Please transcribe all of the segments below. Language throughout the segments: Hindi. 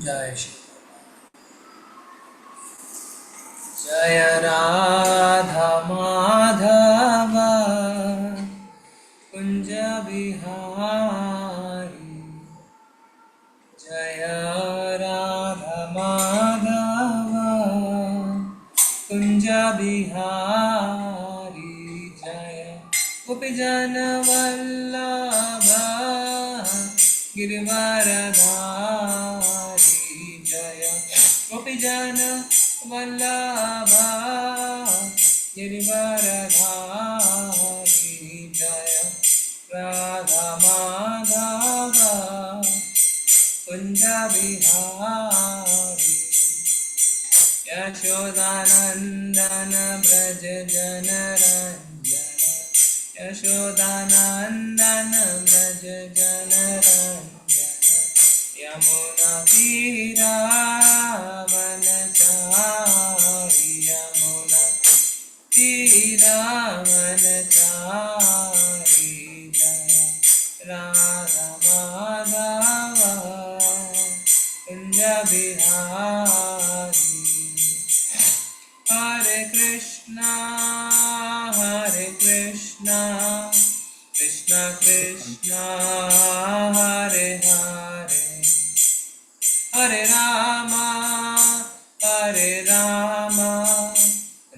जय श्री जय राधा माधव कुंज बिहारी जय राधा माधव कुंज बिहारी जय गोपीजन वल्लभ गिरिवरधारी जय गोपीजन वल्लभ गिरिवरधारी जय राधा माधव कुंज बिहारी यशोदानंदन ब्रज जनरंजन यशोदानंदन ब्रज जनरंजन यमुना तीरावनचारी यमुना तीरावनचारी जय राधा माधव कुंज बिहारी हरे कृष्णा कृष्ण कृष्ण हरे हरे हरे राम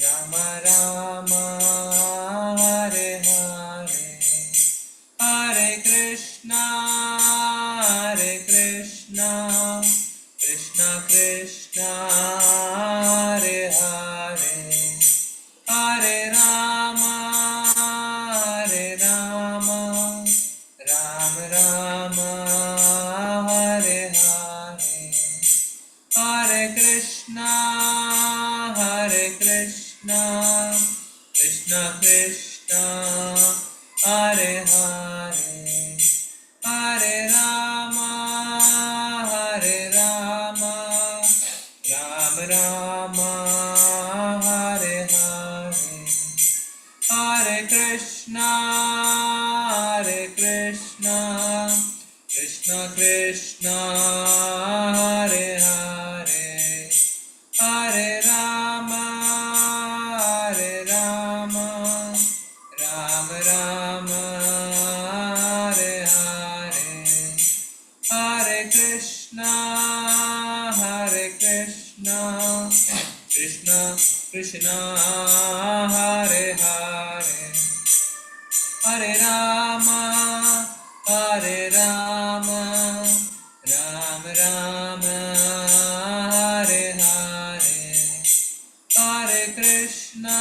राम राम हरे हरे हरे कृष्णा कृष्ण कृष्ण हरे हरे हरे राम राम राम हरे हरे हरे कृष्णा कृष्ण कृष्ण हरे हरे हरे राम राम राम हरे हरे हरे कृष्णा कृष्ण कृष्ण हरे हरे हरे राम राम राम हरे हरे हरे कृष्णा कृष्ण कृष्ण हरे हरे हरे राम राम राम हरे हरे हरे कृष्णा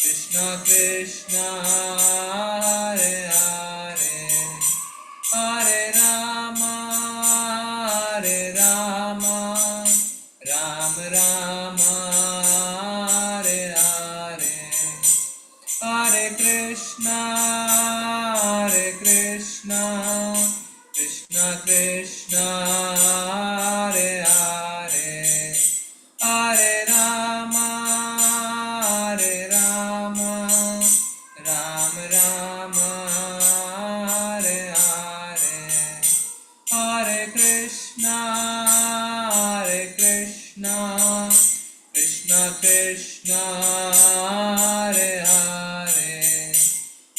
कृष्ण कृष्ण हरे हरे हरे राम राम राम हरे हरे हरे कृष्णा कृष्ण कृष्ण हरे हरे हरे राम राम राम हरे हरे हरे कृष्णा कृष्ण कृष्ण हरे हरे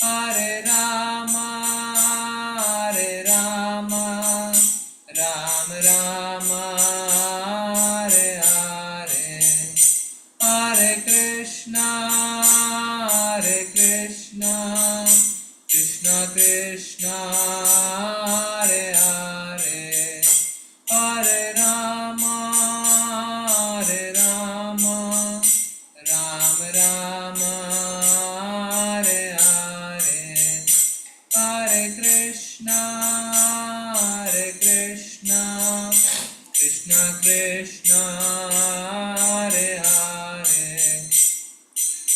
हरे राम राम राम हरे हरे हरे कृष्णा कृष्ण कृष्ण हरे हरे हरे राम राम राम हरे हरे हरे कृष्णा कृष्ण कृष्ण हरे हरे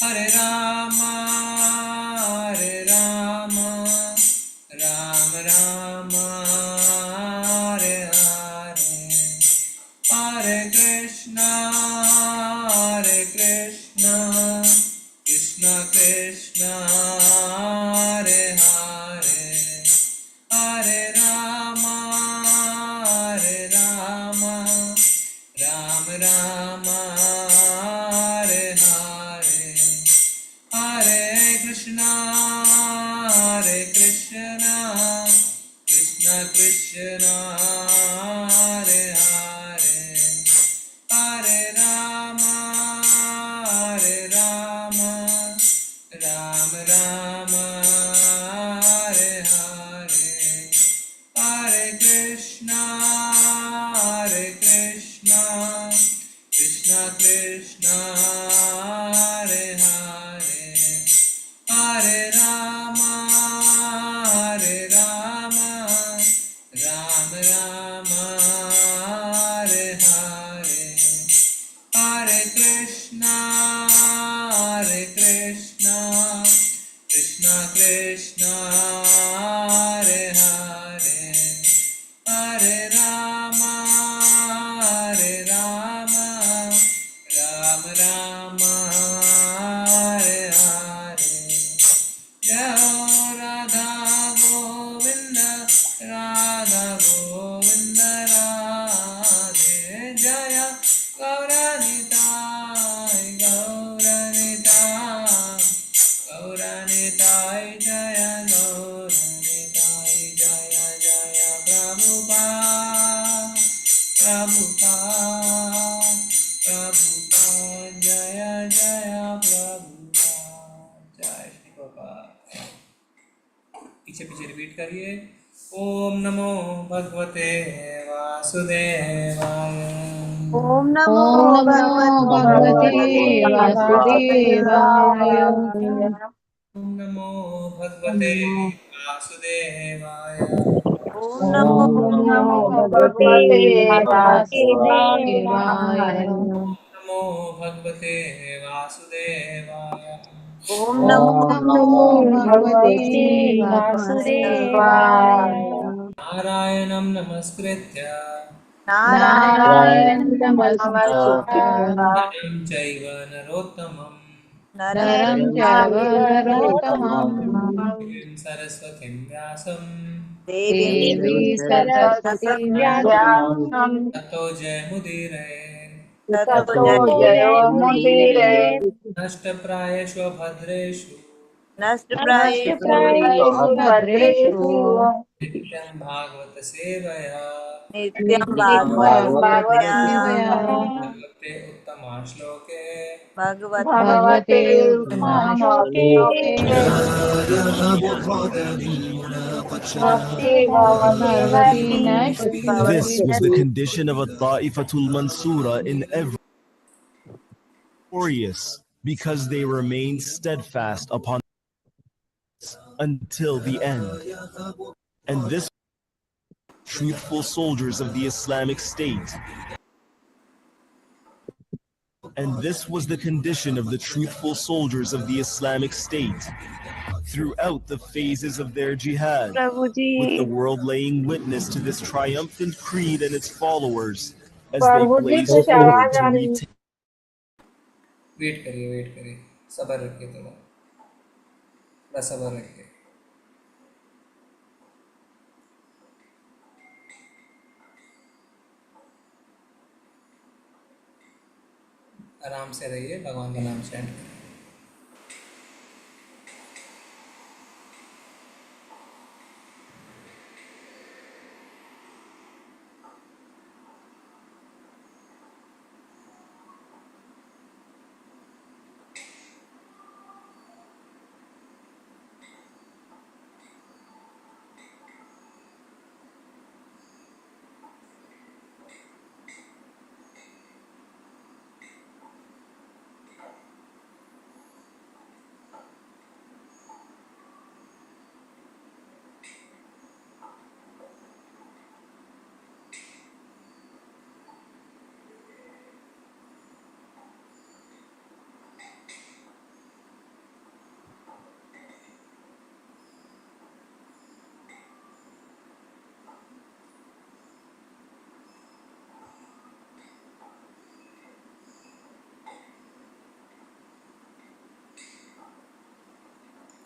हरे राम राम राम हरे हरे हरे कृष्णा कृष्ण कृष्ण हरे हरे हरे राम पीछे रिपीट करिए। ओम नमो भगवते वासुदेवाय। ओम नमो ओम नमो भगवते भगवते वासुदेवाय। वासुदेवाय। ओम नमो भगवते वासुदेवाय। ओम नमो ओम नमो भगवते भगवते वासुदेवाय। वासुदेवाय। नमो भगवते वासुदेवाय। ओम ओम नमो नमो भगवते भगवते वासुदेवाय। वासुदेवाय। नारायणं नमस्कृत्य नारायण नारायण नमस्कृत्य नरं चैव नरोत्तमं नरं चैव नरोत्तमं देवीं सरस्वतीं व्यासं देवीं देवी सरस्वती सरस्वतीं व्यासं ततो जयमुदीरये। ततो ततो जयमुदीरये। जयमुदीरये। नष्टप्रायेषु भद्रेषु नष्टप्रायेषु नष्टप्रायेषु भद्रेषु नित्यं भागवत सेवया नित्यं नित्यं भागवत भागवत सेवया। सेवया भगवते उत्तमाश्लोके भगवते भगवते उत्तमश्लोके भक्ति भगवती भवति नैष्ठिकी This was the condition of a Ta'ifatul Mansura in every victorious, because they remained steadfast upon until the end. And this truthful soldiers of the Islamic State. And this was the condition of the truthful soldiers of the Islamic State throughout the phases of their jihad, with the world laying witness to this triumphant creed and its followers as they blaze forward to retain. Wait करिए सब्र रखिए, थोड़ा सब्र रखिए। आराम से रहिए, भगवान का नाम चैंट करिए।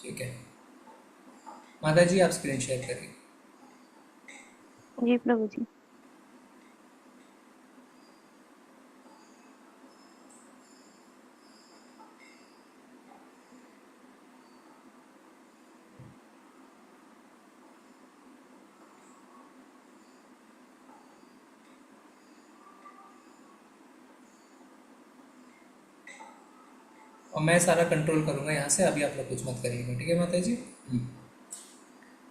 ठीक है माता जी, आप स्क्रीन शेयर करिए। जी प्रभु जी। और मैं सारा कंट्रोल करूंगा यहाँ से, अभी आप लोग कुछ मत करिएगा, ठीक है माता जी।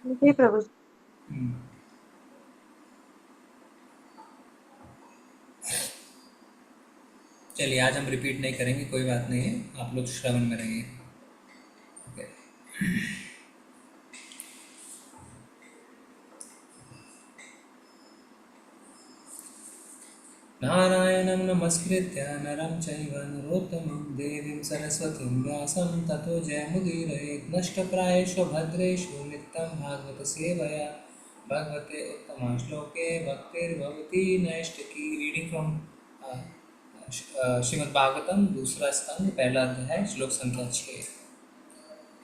जी प्रभु जी। चलिए, आज हम रिपीट नहीं करेंगे, कोई बात नहीं है, आप लोग श्रवण में रहिए। ओके। नारायणं नमस्कृत्य नरं चैव नरोत्तमं देवीं सरस्वतीं व्यासं ततो जयमुदीरयेत्। नष्टप्रायेषु भद्रेषु नित्यं भागवत सेवया भगवते उत्तमश्लोके भक्तिर्भवति नैष्ठिकी। रीडिंग फ्रॉम श्रीमद् भागवतम, दूसरा स्कंद, पहला अध्याय, श्लोक संख्या 6।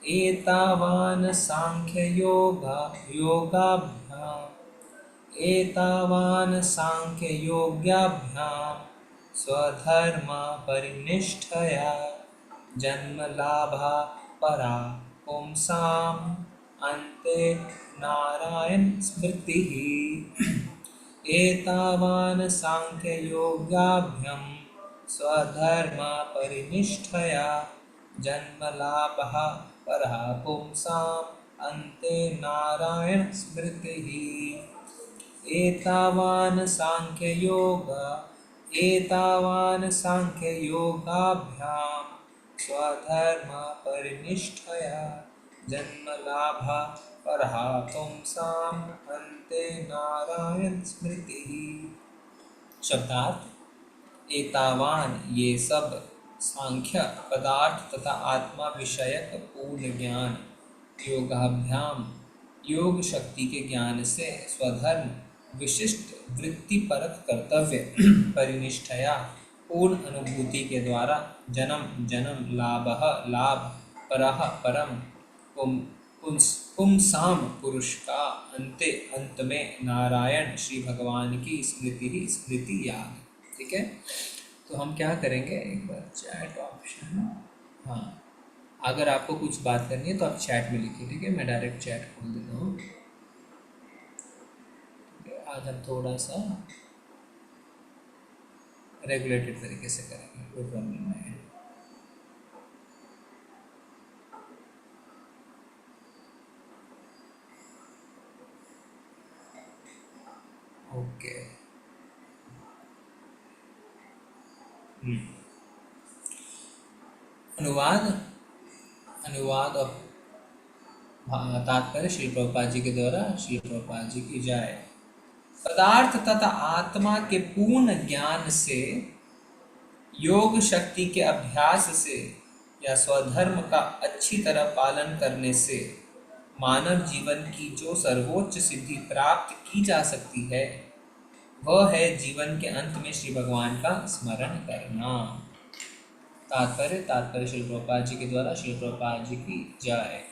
एतावान सांख्य सांख्ययोग्याभ्यां स्वधर्म परिनिष्ठया जन्मलाभा परा पुंसाम् अन्ते नारायण स्मृतिः। एतावान सांख्ययोग्याभ्यां स्वधर्म परिनिष्ठया जन्मलाभः परः पुंसाम् अन्ते नारायण स्मृतिः एतावान् साङ्ख्ययोगाभ्यां स्वधर्म परिनिष्ठया जन्मलाभ परहापुंसाम् अन्ते नारायण स्मृतिः। शब्दार्थ: एतावान ये सब सांख्य पदार्थ तथा आत्मा विषयक पूर्ण ज्ञान, योगाभ्याम योग शक्ति के ज्ञान से स्वधर्म विशिष्ट वृत्ति परक कर्तव्य परिनिष्ठया पूर्ण अनुभूति के द्वारा जन्म जन्म लाभः लाभ परः परम पुंसाम पुरुष का अंत में नारायण श्री भगवान की स्मृति ही स्मृति याद। ठीक है, तो हम क्या करेंगे, एक बार चैट ऑप्शन, हाँ, अगर आपको कुछ बात करनी है तो आप चैट में लिखिए। ठीक है, मैं डायरेक्ट चैट खोल देता हूँ। आज हम थोड़ा सा रेगुलेटेड तरीके से करेंगे, कोई प्रॉब्लम नहीं है। ओके, अनुवाद और तात्पर्य श्री प्रभुपाद जी के द्वारा। श्री प्रभुपाद जी की जय। पदार्थ तथा आत्मा के पूर्ण ज्ञान से, योग शक्ति के अभ्यास से या स्वधर्म का अच्छी तरह पालन करने से मानव जीवन की जो सर्वोच्च सिद्धि प्राप्त की जा सकती है वह है जीवन के अंत में श्री भगवान का स्मरण करना। तात्पर्य श्री प्रभुपाद जी के द्वारा। श्री प्रभुपाद जी की जय।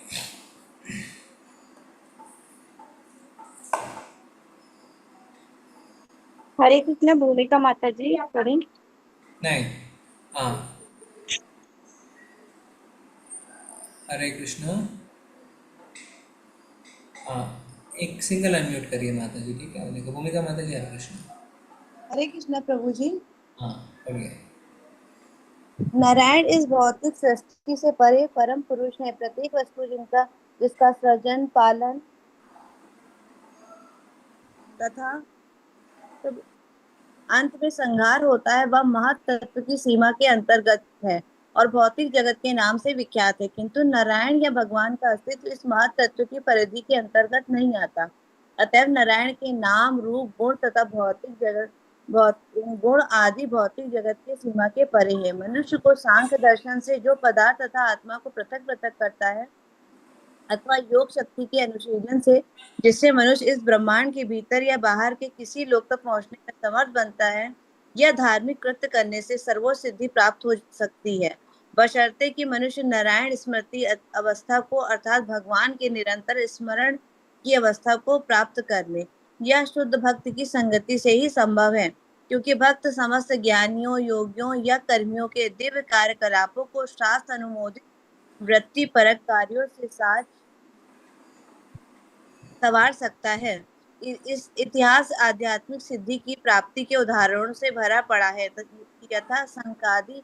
हरे कृष्ण भूमिका माता जी, आप पढ़ें? नहीं, हाँ, हरे कृष्ण। हाँ, एक सिंगल अनम्यूट करिए माता जी। ठीक है, देखो भूमिका माता जी। हरे कृष्ण। हरे कृष्णा प्रभु जी। हाँ, पढ़िए। नारायण इस भौतिक सृष्टि से परे परम पुरुष है। प्रत्येक वस्तु जिसका सृजन, पालन तथा अंत में संहार होता है वह महत् तत्व की सीमा के अंतर्गत है और भौतिक जगत के नाम से विख्यात है, किंतु नारायण या भगवान का अस्तित्व इस महत् तत्व की परिधि के अंतर्गत नहीं आता। अतएव नारायण के नाम, रूप, गुण तथा गुण आदि भौतिक जगत के सीमा के परे है। मनुष्य को सांख्य दर्शन से जो पदार्थ तथा आत्मा को पृथक पृथक करता है अथवा योग शक्ति के अनुशीलन से जिससे मनुष्य इस ब्रह्मांड के भीतर या बाहर के किसी लोक तक पहुंचने में समर्थ बनता है, यह धार्मिक कृत्य करने से सर्वोच्च सिद्धि प्राप्त हो सकती है, बशर्ते कि मनुष्य नारायण स्मृति अवस्था को अर्थात भगवान के निरंतर स्मरण की अवस्था को प्राप्त कर ले। यह शुद्ध भक्त की संगति से ही संभव है, क्योंकि भक्त समस्त ज्ञानियों, योगियों या कर्मियों के दिव्य कार्यकलापों को शास्त्र अनुमोदित वृत्ति परक कार्यों से साथ संवार सकता है। इस इतिहास आध्यात्मिक सिद्धि की प्राप्ति के उदाहरणों से भरा पड़ा है, यथा संकादि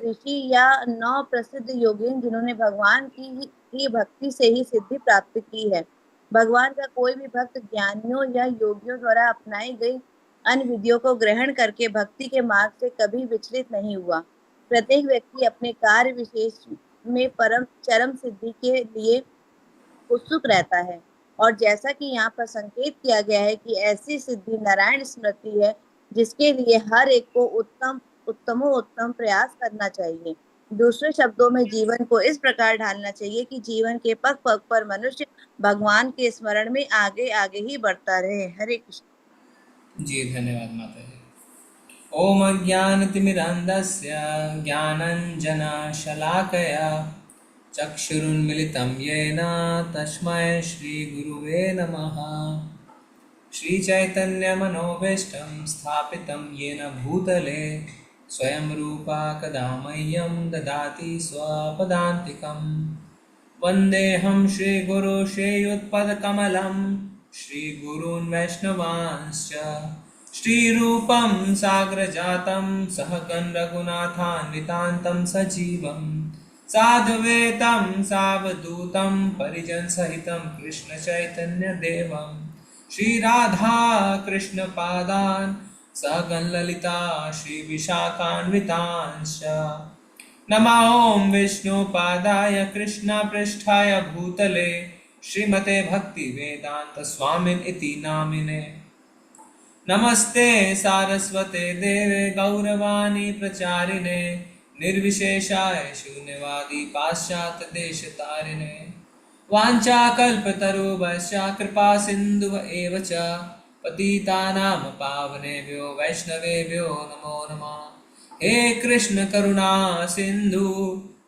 ऋषि या 9 प्रसिद्ध योगिन जिन्होंने भगवान की भक्ति से ही सिद्धि प्राप्त की है। भगवान का कोई भी भक्त ज्ञानियों या योगियों द्वारा अपनाई गई अन्य विधियों को ग्रहण करके भक्ति के मार्ग से कभी विचलित नहीं हुआ। प्रत्येक व्यक्ति अपने कार्य विशेष में चरम सिद्धि के लिए उत्सुक रहता है, और जैसा कि यहाँ पर संकेत किया गया है कि ऐसी सिद्धि नारायण स्मृति है जिसके लिए हर एक को उत्तम प्रयास करना चाहिए। दूसरे शब्दों में जीवन को इस प्रकार ढालना चाहिए कि जीवन के पग पग पर मनुष्य भगवान के स्मरण में आगे आगे ही बढ़ता रहे। हरे कृष्ण जी। धन्यवाद माता जी। ओम अज्ञानतिमिरान्धस्य ज्ञानञ्जनशलाकया चक्षुरुन्मिलितं येन तस्मै श्रीगुरुवे नमः। श्रीचैतन्यमनोभीष्टं स्थापितं येन भूतले स्वयं रूपा कदा मह्यं ददाति स्वपदान्तिकं। वन्देऽहं श्रीगुरु श्रीयुत्पदकमलं श्रीगुरून् वैष्णवांश्च श्रीरूपं साग्रजातं सहगण रघुनाथान्वितान्तं सजीवं साधुवेतं सावधूतं परिजन सहितं कृष्ण चैतन्य देवं श्री राधा कृष्ण पादान सहगण ललिता श्री विशाखान्वितांश्च नमः ओं विष्णुपादाय कृष्ण पृष्ठाय भूतले श्रीमते भक्ति वेदांत स्वामिन इति नामिने नमस्ते सारस्वते देवे गौरवाणी प्रचारिणे निर्विशेषाय शून्यवादी पाश्चात्य देश तारिणे वाञ्छाकल्पतरुभ्यश्च कृपा सिन्धुव एव च पतितानां पावनेभ्यो वैष्णवेभ्यो नमो नमः। हे कृष्ण करुणा सिंधु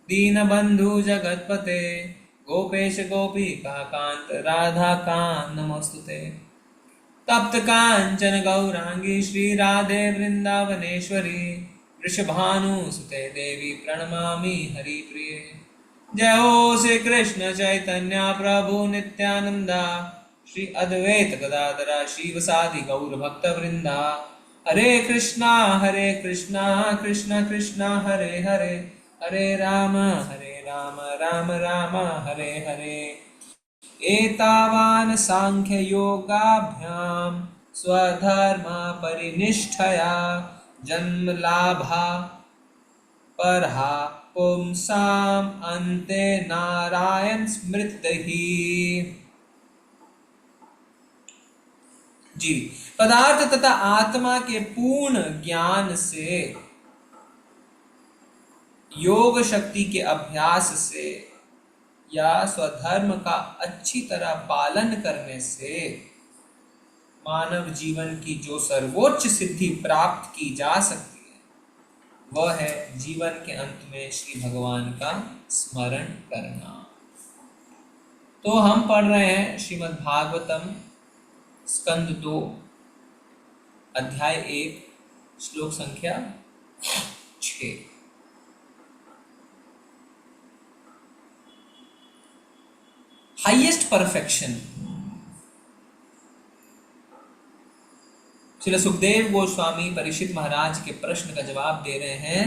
दीनबंधु जगतपते गोपेश गोपिका कांत राधा कांत नमोस्तुते। तप्त कांचन गौरांगी श्री राधे वृंदावनेश्वरी वृषभानुसुते देवी प्रणमामि हरिप्रिये। जय हो श्री कृष्ण चैतन्य प्रभु नित्यानंदा श्री अद्वैत गदाधर शिवसादि गौर भक्त वृंदा। हरे कृष्णा कृष्णा कृष्णा हरे हरे हरे राम राम राम हरे हरे। एतावान सांख्य योगाभ्याम स्वधर्मा परिनिष्ठया जन्म लाभा परहा पुंसाम अन्ते नारायण स्मृतिः। जी, पदार्थ तथा आत्मा के पूर्ण ज्ञान से, योग शक्ति के अभ्यास से या स्वधर्म का अच्छी तरह पालन करने से मानव जीवन की जो सर्वोच्च सिद्धि प्राप्त की जा सकती है वह है जीवन के अंत में श्री भगवान का स्मरण करना। तो हम पढ़ रहे हैं श्रीमद् भागवतम स्कंद 2 अध्याय 1 श्लोक संख्या 6। Highest perfection. श्री सुखदेव गोस्वामी परीक्षित महाराज के प्रश्न का जवाब दे रहे हैं।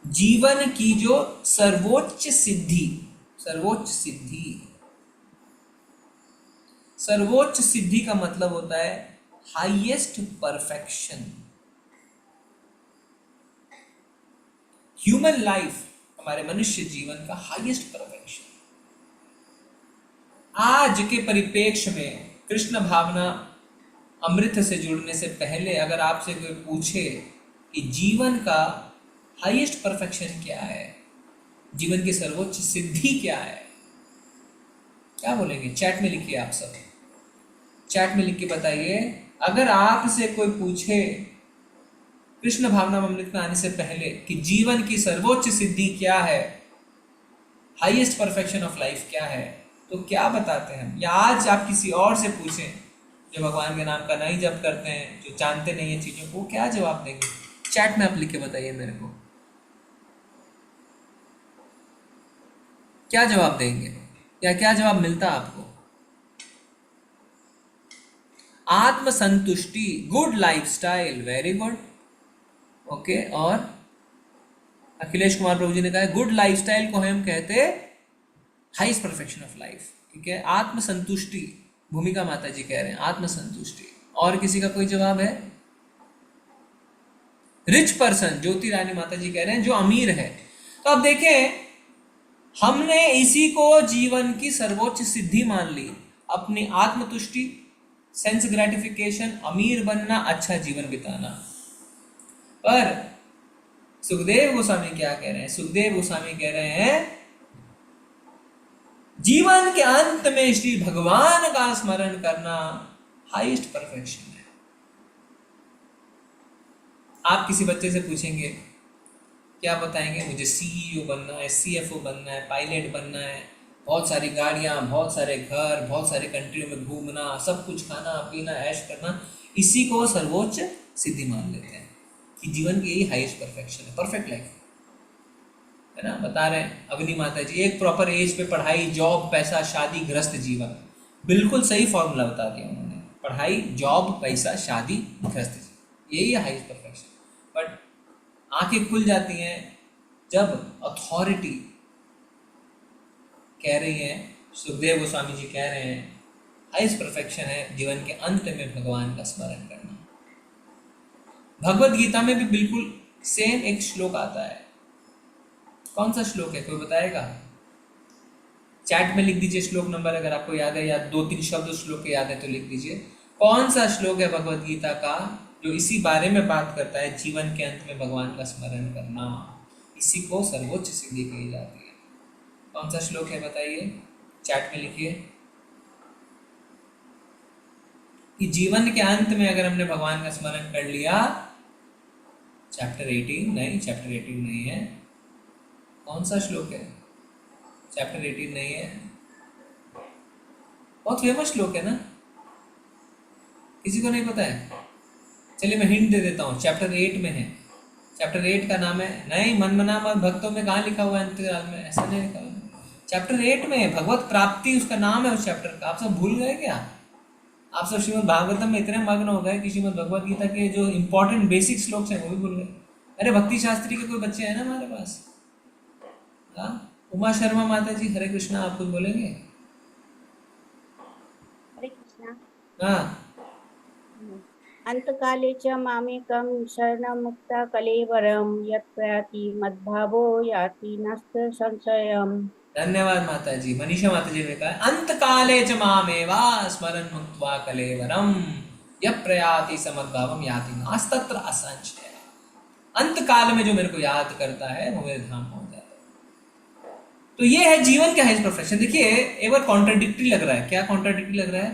जीवन की जो सर्वोच्च सिद्धि, सर्वोच्च सिद्धि का मतलब होता है हाईएस्ट परफेक्शन। ह्यूमन लाइफ, हमारे मनुष्य जीवन का हाईएस्ट परफेक्शन। आज के परिप्रेक्ष्य में कृष्ण भावना अमृत से जुड़ने से पहले अगर आपसे कोई पूछे कि जीवन का हाईएस्ट परफेक्शन क्या है, जीवन की सर्वोच्च सिद्धि क्या है, क्या बोलेंगे? चैट में लिखिए, आप सब चैट में लिख के बताइए। अगर आपसे कोई पूछे कृष्ण भावना अमृत में आने से पहले कि जीवन की सर्वोच्च सिद्धि क्या है, हाईएस्ट परफेक्शन ऑफ लाइफ क्या है, तो क्या बताते हैं? या आज आप किसी और से पूछें जो भगवान के नाम का नहीं जप करते हैं, जो जानते नहीं है चीजों को, क्या जवाब देंगे? चैट में आप लिख के बताइए मेरे को, क्या जवाब देंगे या क्या जवाब मिलता आपको? आत्म संतुष्टि, good lifestyle, very good, okay. और अखिलेश कुमार प्रभु जी ने कहा गुड लाइफस्टाइल को हम कहते हैं हाईएस्ट परफेक्शन ऑफ लाइफ, ठीक है। आत्म संतुष्टि, भूमिका माता जी कह रहे हैं आत्म संतुष्टि। और किसी का कोई जवाब है? रिच पर्सन, ज्योति रानी माता जी कह रहे हैं जो अमीर है। तो अब देखें, हमने इसी को जीवन की सर्वोच्च सिद्धि मान ली, अपनी आत्मतुष्टि, सेंस ग्रेटिफिकेशन, अमीर बनना, अच्छा जीवन बिताना। पर सुखदेव गोस्वामी क्या कह रहे हैं? सुखदेव गोस्वामी कह रहे हैं जीवन के अंत में श्री भगवान का स्मरण करना हाईएस्ट परफेक्शन है। आप किसी बच्चे से पूछेंगे, क्या बताएंगे? मुझे सीईओ बनना है, सीएफओ बनना है, पायलट बनना है, बहुत सारी गाड़ियां, बहुत सारे घर, बहुत सारे कंट्रियों में घूमना, सब कुछ खाना पीना, ऐश करना, इसी को सर्वोच्च सिद्धि मान लेते हैं कि जीवन की यही हाईएस्ट परफेक्शन है, परफेक्ट लाइफ है ना। बता रहे हैं अवनी माता जी, एक प्रॉपर एज पे पढ़ाई, जॉब, पैसा, शादी, गृहस्थ जीवन। बिल्कुल सही फॉर्मूला बता दिया उन्होंने, पढ़ाई, जॉब, पैसा, शादी, गृहस्थ जीवन, यही है हाईएस्ट परफेक्शन। बट आंखें खुल जाती हैं जब अथॉरिटी कह रही है, सुखदेव गोस्वामी जी कह रहे हैं, हाईएस्ट परफेक्शन है जीवन के अंत में भगवान का स्मरण करना। भगवत गीता में भी बिल्कुल सेम एक श्लोक आता है। कौन सा श्लोक है, कोई बताएगा? चैट में लिख दीजिए श्लोक नंबर, अगर आपको याद है, या 2-3 शब्द श्लोक के याद है तो लिख दीजिए। कौन सा श्लोक है भगवत गीता का जो इसी बारे में बात करता है, जीवन के अंत में भगवान का स्मरण करना, इसी को सर्वोच्च सिद्धि कही जाती है। कौन सा श्लोक है बताइए, चैट में लिखिए। कि जीवन के अंत में अगर हमने भगवान का स्मरण कर लिया, चैप्टर 18 नहीं, चैप्टर 18 नहीं है। कौन सा श्लोक है? चैप्टर 18 नहीं है। बहुत फेमस श्लोक है ना, किसी को नहीं पता है? चलिए मैं हिंट दे देता हूँ, चैप्टर 8 में है। चैप्टर 8 का नाम है, नहीं मन मना मत भक्तों में कहाँ लिखा हुआ है अंतराल में, ऐसा नहीं लिखा हुआ है। चैप्टर 8 में है, भगवत प्राप्ति उसका नाम है उस चैप्टर का। आप सब भूल गए क्या? आप सब श्रीमद् भागवतम में इतने मग्न हो गए कि श्रीमद् भगवत गीता के जो इंपॉर्टेंट बेसिक श्लोक हैं वो भी भूल गए। अरे भक्ति शास्त्री के कोई बच्चे हैं ना हमारे पास? हाँ, उमा शर्मा माता जी, हरे कृष्णा, आप कुछ बोलेंगे? हरे कृष्णा। हाँ, अंतकाले च मामेकं शरणमुक्ता कलेवरं यत् प्रयाति मद्भावो याति नस्त संशयम्। धन्यवाद माता जी। मनीषा माता जी ने कहा, अंत काले च मामेवा स्मरन् मुक्त्वा कलेवरम यत् प्रयाति समद्भावम याति नास्तत्र असंशय। अंत काल में जो मेरे को याद करता है वो मेरे धाम पहुंच जाता है। तो ये है जीवन का हाईएस्ट परफेक्शन। देखिए एक बार कॉन्ट्राडिक्टरी लग रहा है। क्या कॉन्ट्राडिक्टरी लग रहा है?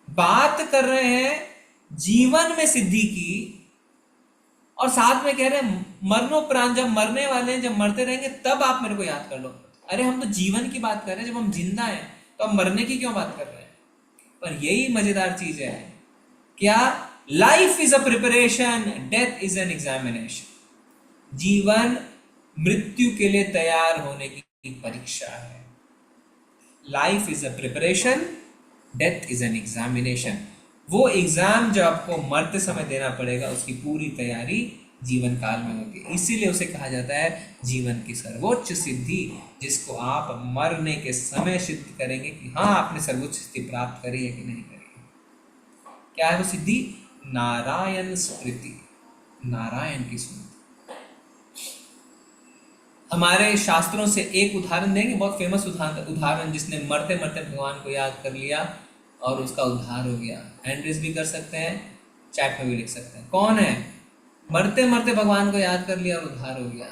बात कर रहे हैं जीवन में सिद्धि की और साथ में कह रहे हैं मरणोपरांत, जब मरने वाले हैं, जब मरते रहेंगे तब आप मेरे को याद कर लो। अरे हम तो जीवन की बात कर रहे हैं, जब हम जिंदा हैं तो हम मरने की क्यों बात कर रहे हैं? पर यही मजेदार चीज है, क्या life is a preparation, death is an examination. जीवन मृत्यु के लिए तैयार होने की परीक्षा है। Life is a preparation, death is an examination. वो एग्जाम जो आपको मरते समय देना पड़ेगा, उसकी पूरी तैयारी जीवन काल में होगी। इसीलिए उसे कहा जाता है जीवन की सर्वोच्च सिद्धि, जिसको आप मरने के समय सिद्ध करेंगे कि हाँ आपने सर्वोच्च सिद्धि प्राप्त करी है कि नहीं करी है। क्या है वो सिद्धि? नारायण स्मृति, नारायण की स्मृति। हमारे शास्त्रों से एक उदाहरण देंगे, बहुत फेमस उदाहरण, जिसने मरते मरते भगवान को याद कर लिया और उसका उद्धार हो गया। हैंड रेज भी कर सकते हैं, चैट में भी लिख सकते हैं। कौन है? मरते मरते भगवान को याद कर लिया और उद्धार हो गया।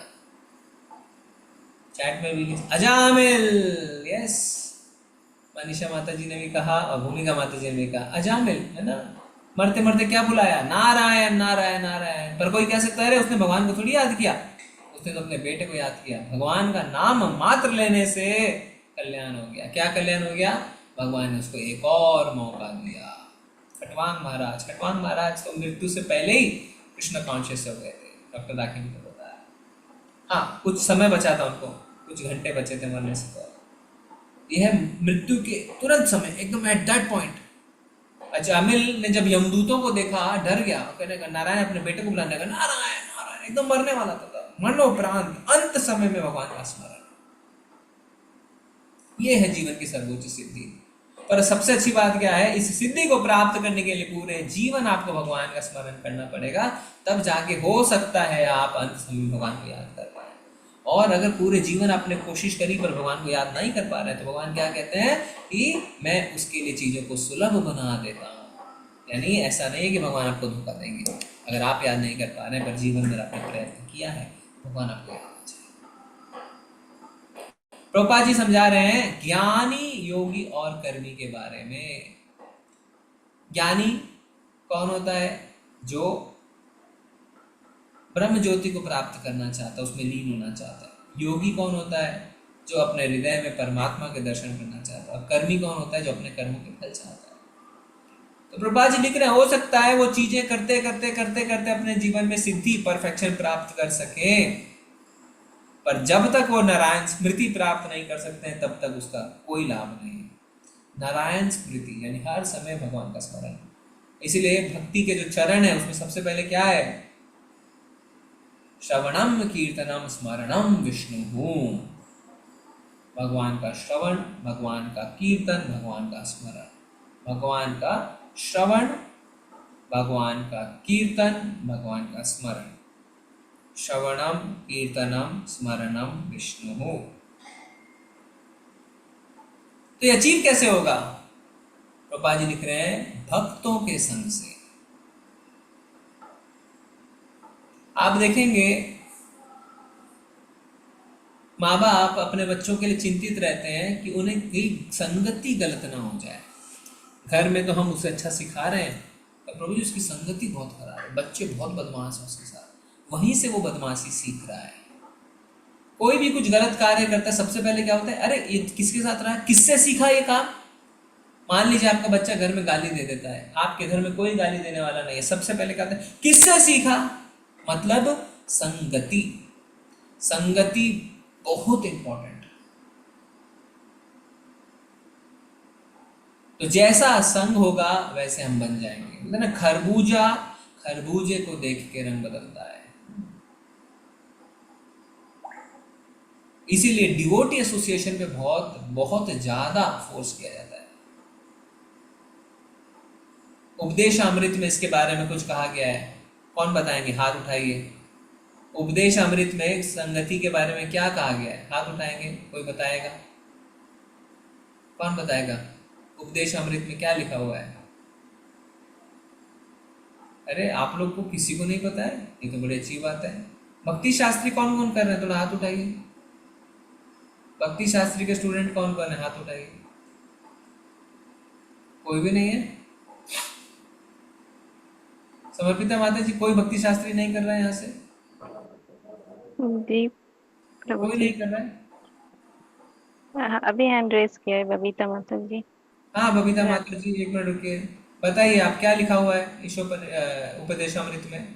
चैट में भी लिख, अजामिल। यस, मनीषा माता जी ने भी कहा और भूमिका माता जी ने भी कहा अजामिल, है ना। मरते मरते क्या बुलाया? नारायण नारायण नारायण। पर कोई कह सकता है अरे उसने भगवान को थोड़ी याद किया, उसने तो अपने बेटे को याद किया। भगवान का नाम मात्र लेने से कल्याण हो गया। क्या कल्याण हो गया? भगवान ने उसको एक और मौका दिया। खटवांग महाराज तो मृत्यु से पहले ही कृष्ण कॉन्शियस हो गए थे, डॉक्टर दाकिन ने बताया। हाँ, कुछ समय बचा था उनको, कुछ घंटे बचे थे मरने से पहले। यह मृत्यु के तुरंत समय, एकदम एट दैट पॉइंट। अजामिल ने जब यमदूतों को देखा डर गया, कहने का नारायण अपने बेटे को बुलाने का, नारायण नारायण, एकदम मरने वाला था। मरणोपरांत अंत समय में भगवान का स्मरण, यह है जीवन की सर्वोच्च सिद्धि। पर सबसे अच्छी बात क्या है? इस सिद्धि को प्राप्त करने के लिए पूरे जीवन आपको भगवान का स्मरण करना पड़ेगा, तब जाके हो सकता है आप अंत समय में भगवान को याद कर पाए। और अगर पूरे जीवन आपने कोशिश करी पर भगवान को याद नहीं कर पा रहे, तो भगवान क्या कहते हैं कि मैं उसके लिए चीजों को सुलभ बना देता हूँ। यानी ऐसा नहीं है कि भगवान आपको धोखा देंगे। अगर आप याद नहीं कर पा रहे पर जीवन में आपने प्रयत्न किया है, भगवान आपको याद आ जाए। प्रभुपाद जी समझा रहे हैं ज्ञानी, योगी और कर्मी के बारे में। ज्ञानी कौन होता है? जो ब्रह्म ज्योति को प्राप्त करना चाहता है, उसमें लीन होना चाहता है। योगी कौन होता है? जो अपने हृदय में परमात्मा के दर्शन करना चाहता है। और कर्मी कौन होता है? जो अपने कर्मों के फल चाहता है। तो प्रभुपाद जी लिख रहे हैं, हो सकता है वो चीजें करते करते करते करते अपने जीवन में सिद्धि, परफेक्शन प्राप्त कर सके, पर जब तक वो नारायण स्मृति प्राप्त नहीं कर सकते हैं तब तक उसका कोई लाभ नहीं है। नारायण स्मृति यानी हर समय भगवान का स्मरण। इसीलिए भक्ति के जो चरण है उसमें सबसे पहले क्या है? श्रवणम कीर्तनम स्मरणम विष्णु। भगवान का श्रवण, भगवान का कीर्तन, भगवान का स्मरण। भगवान का श्रवण, भगवान का कीर्तन, भगवान का स्मरण। श्रवणम कीर्तनम स्मरणम विष्णु। तो ये अचीव कैसे होगा? प्रभुपाद जी लिख रहे हैं भक्तों के संग से। आप देखेंगे माँ बाप अपने बच्चों के लिए चिंतित रहते हैं कि उन्हें कहीं संगति गलत ना हो जाए। घर में तो हम उसे अच्छा सिखा रहे हैं, पर प्रभु जी उसकी संगति बहुत खराब है, बच्चे बहुत बदमाश हैं उसके साथ, वहीं से वो बदमाशी सीख रहा है। कोई भी कुछ गलत कार्य करता है सबसे पहले क्या होता है, अरे ये किसके साथ रहा, किससे सीखा ये काम। मान लीजिए आपका बच्चा घर में गाली दे देता है, आपके घर में कोई गाली देने वाला नहीं है, सबसे पहले क्या होता है, किससे सीखा, मतलब संगति। संगति बहुत इंपॉर्टेंट है। तो जैसा संग होगा वैसे हम बन जाएंगे। मतलब ना, खरबूजा खरबूजे को देख के रंग बदलता है। इसीलिए डिवोटी एसोसिएशन पे बहुत बहुत ज्यादा फोर्स किया जाता है। उपदेश अमृत में इसके बारे में कुछ कहा गया है, कौन बताएंगे, हाथ उठाइए। उपदेश अमृत में संगति के बारे में क्या कहा गया है, हाथ उठाएंगे, कोई बताएगा, कौन बताएगा? उपदेश अमृत में क्या लिखा हुआ है? अरे आप लोग को किसी को नहीं पता है, ये तो बड़ी अच्छी बात है। भक्ति शास्त्री कौन कौन कर रहे हैं, थोड़ा हाथ उठाइए। भक्ति शास्त्री के स्टूडेंट कौन कौन है, हाथ उठाइए। कोई भी नहीं है? समर्पिता माता जी, कोई भक्ति शास्त्री नहीं कर रहा है यहाँ से? जी प्रभु कोई जी, नहीं कर रहा है? अभी हैंड रेस किया है बबीता माता जी। हाँ बबीता माता जी, एक मिनट रुकिए, बताइए आप क्या लिखा हुआ है ईशो पर उपदेशामृत में?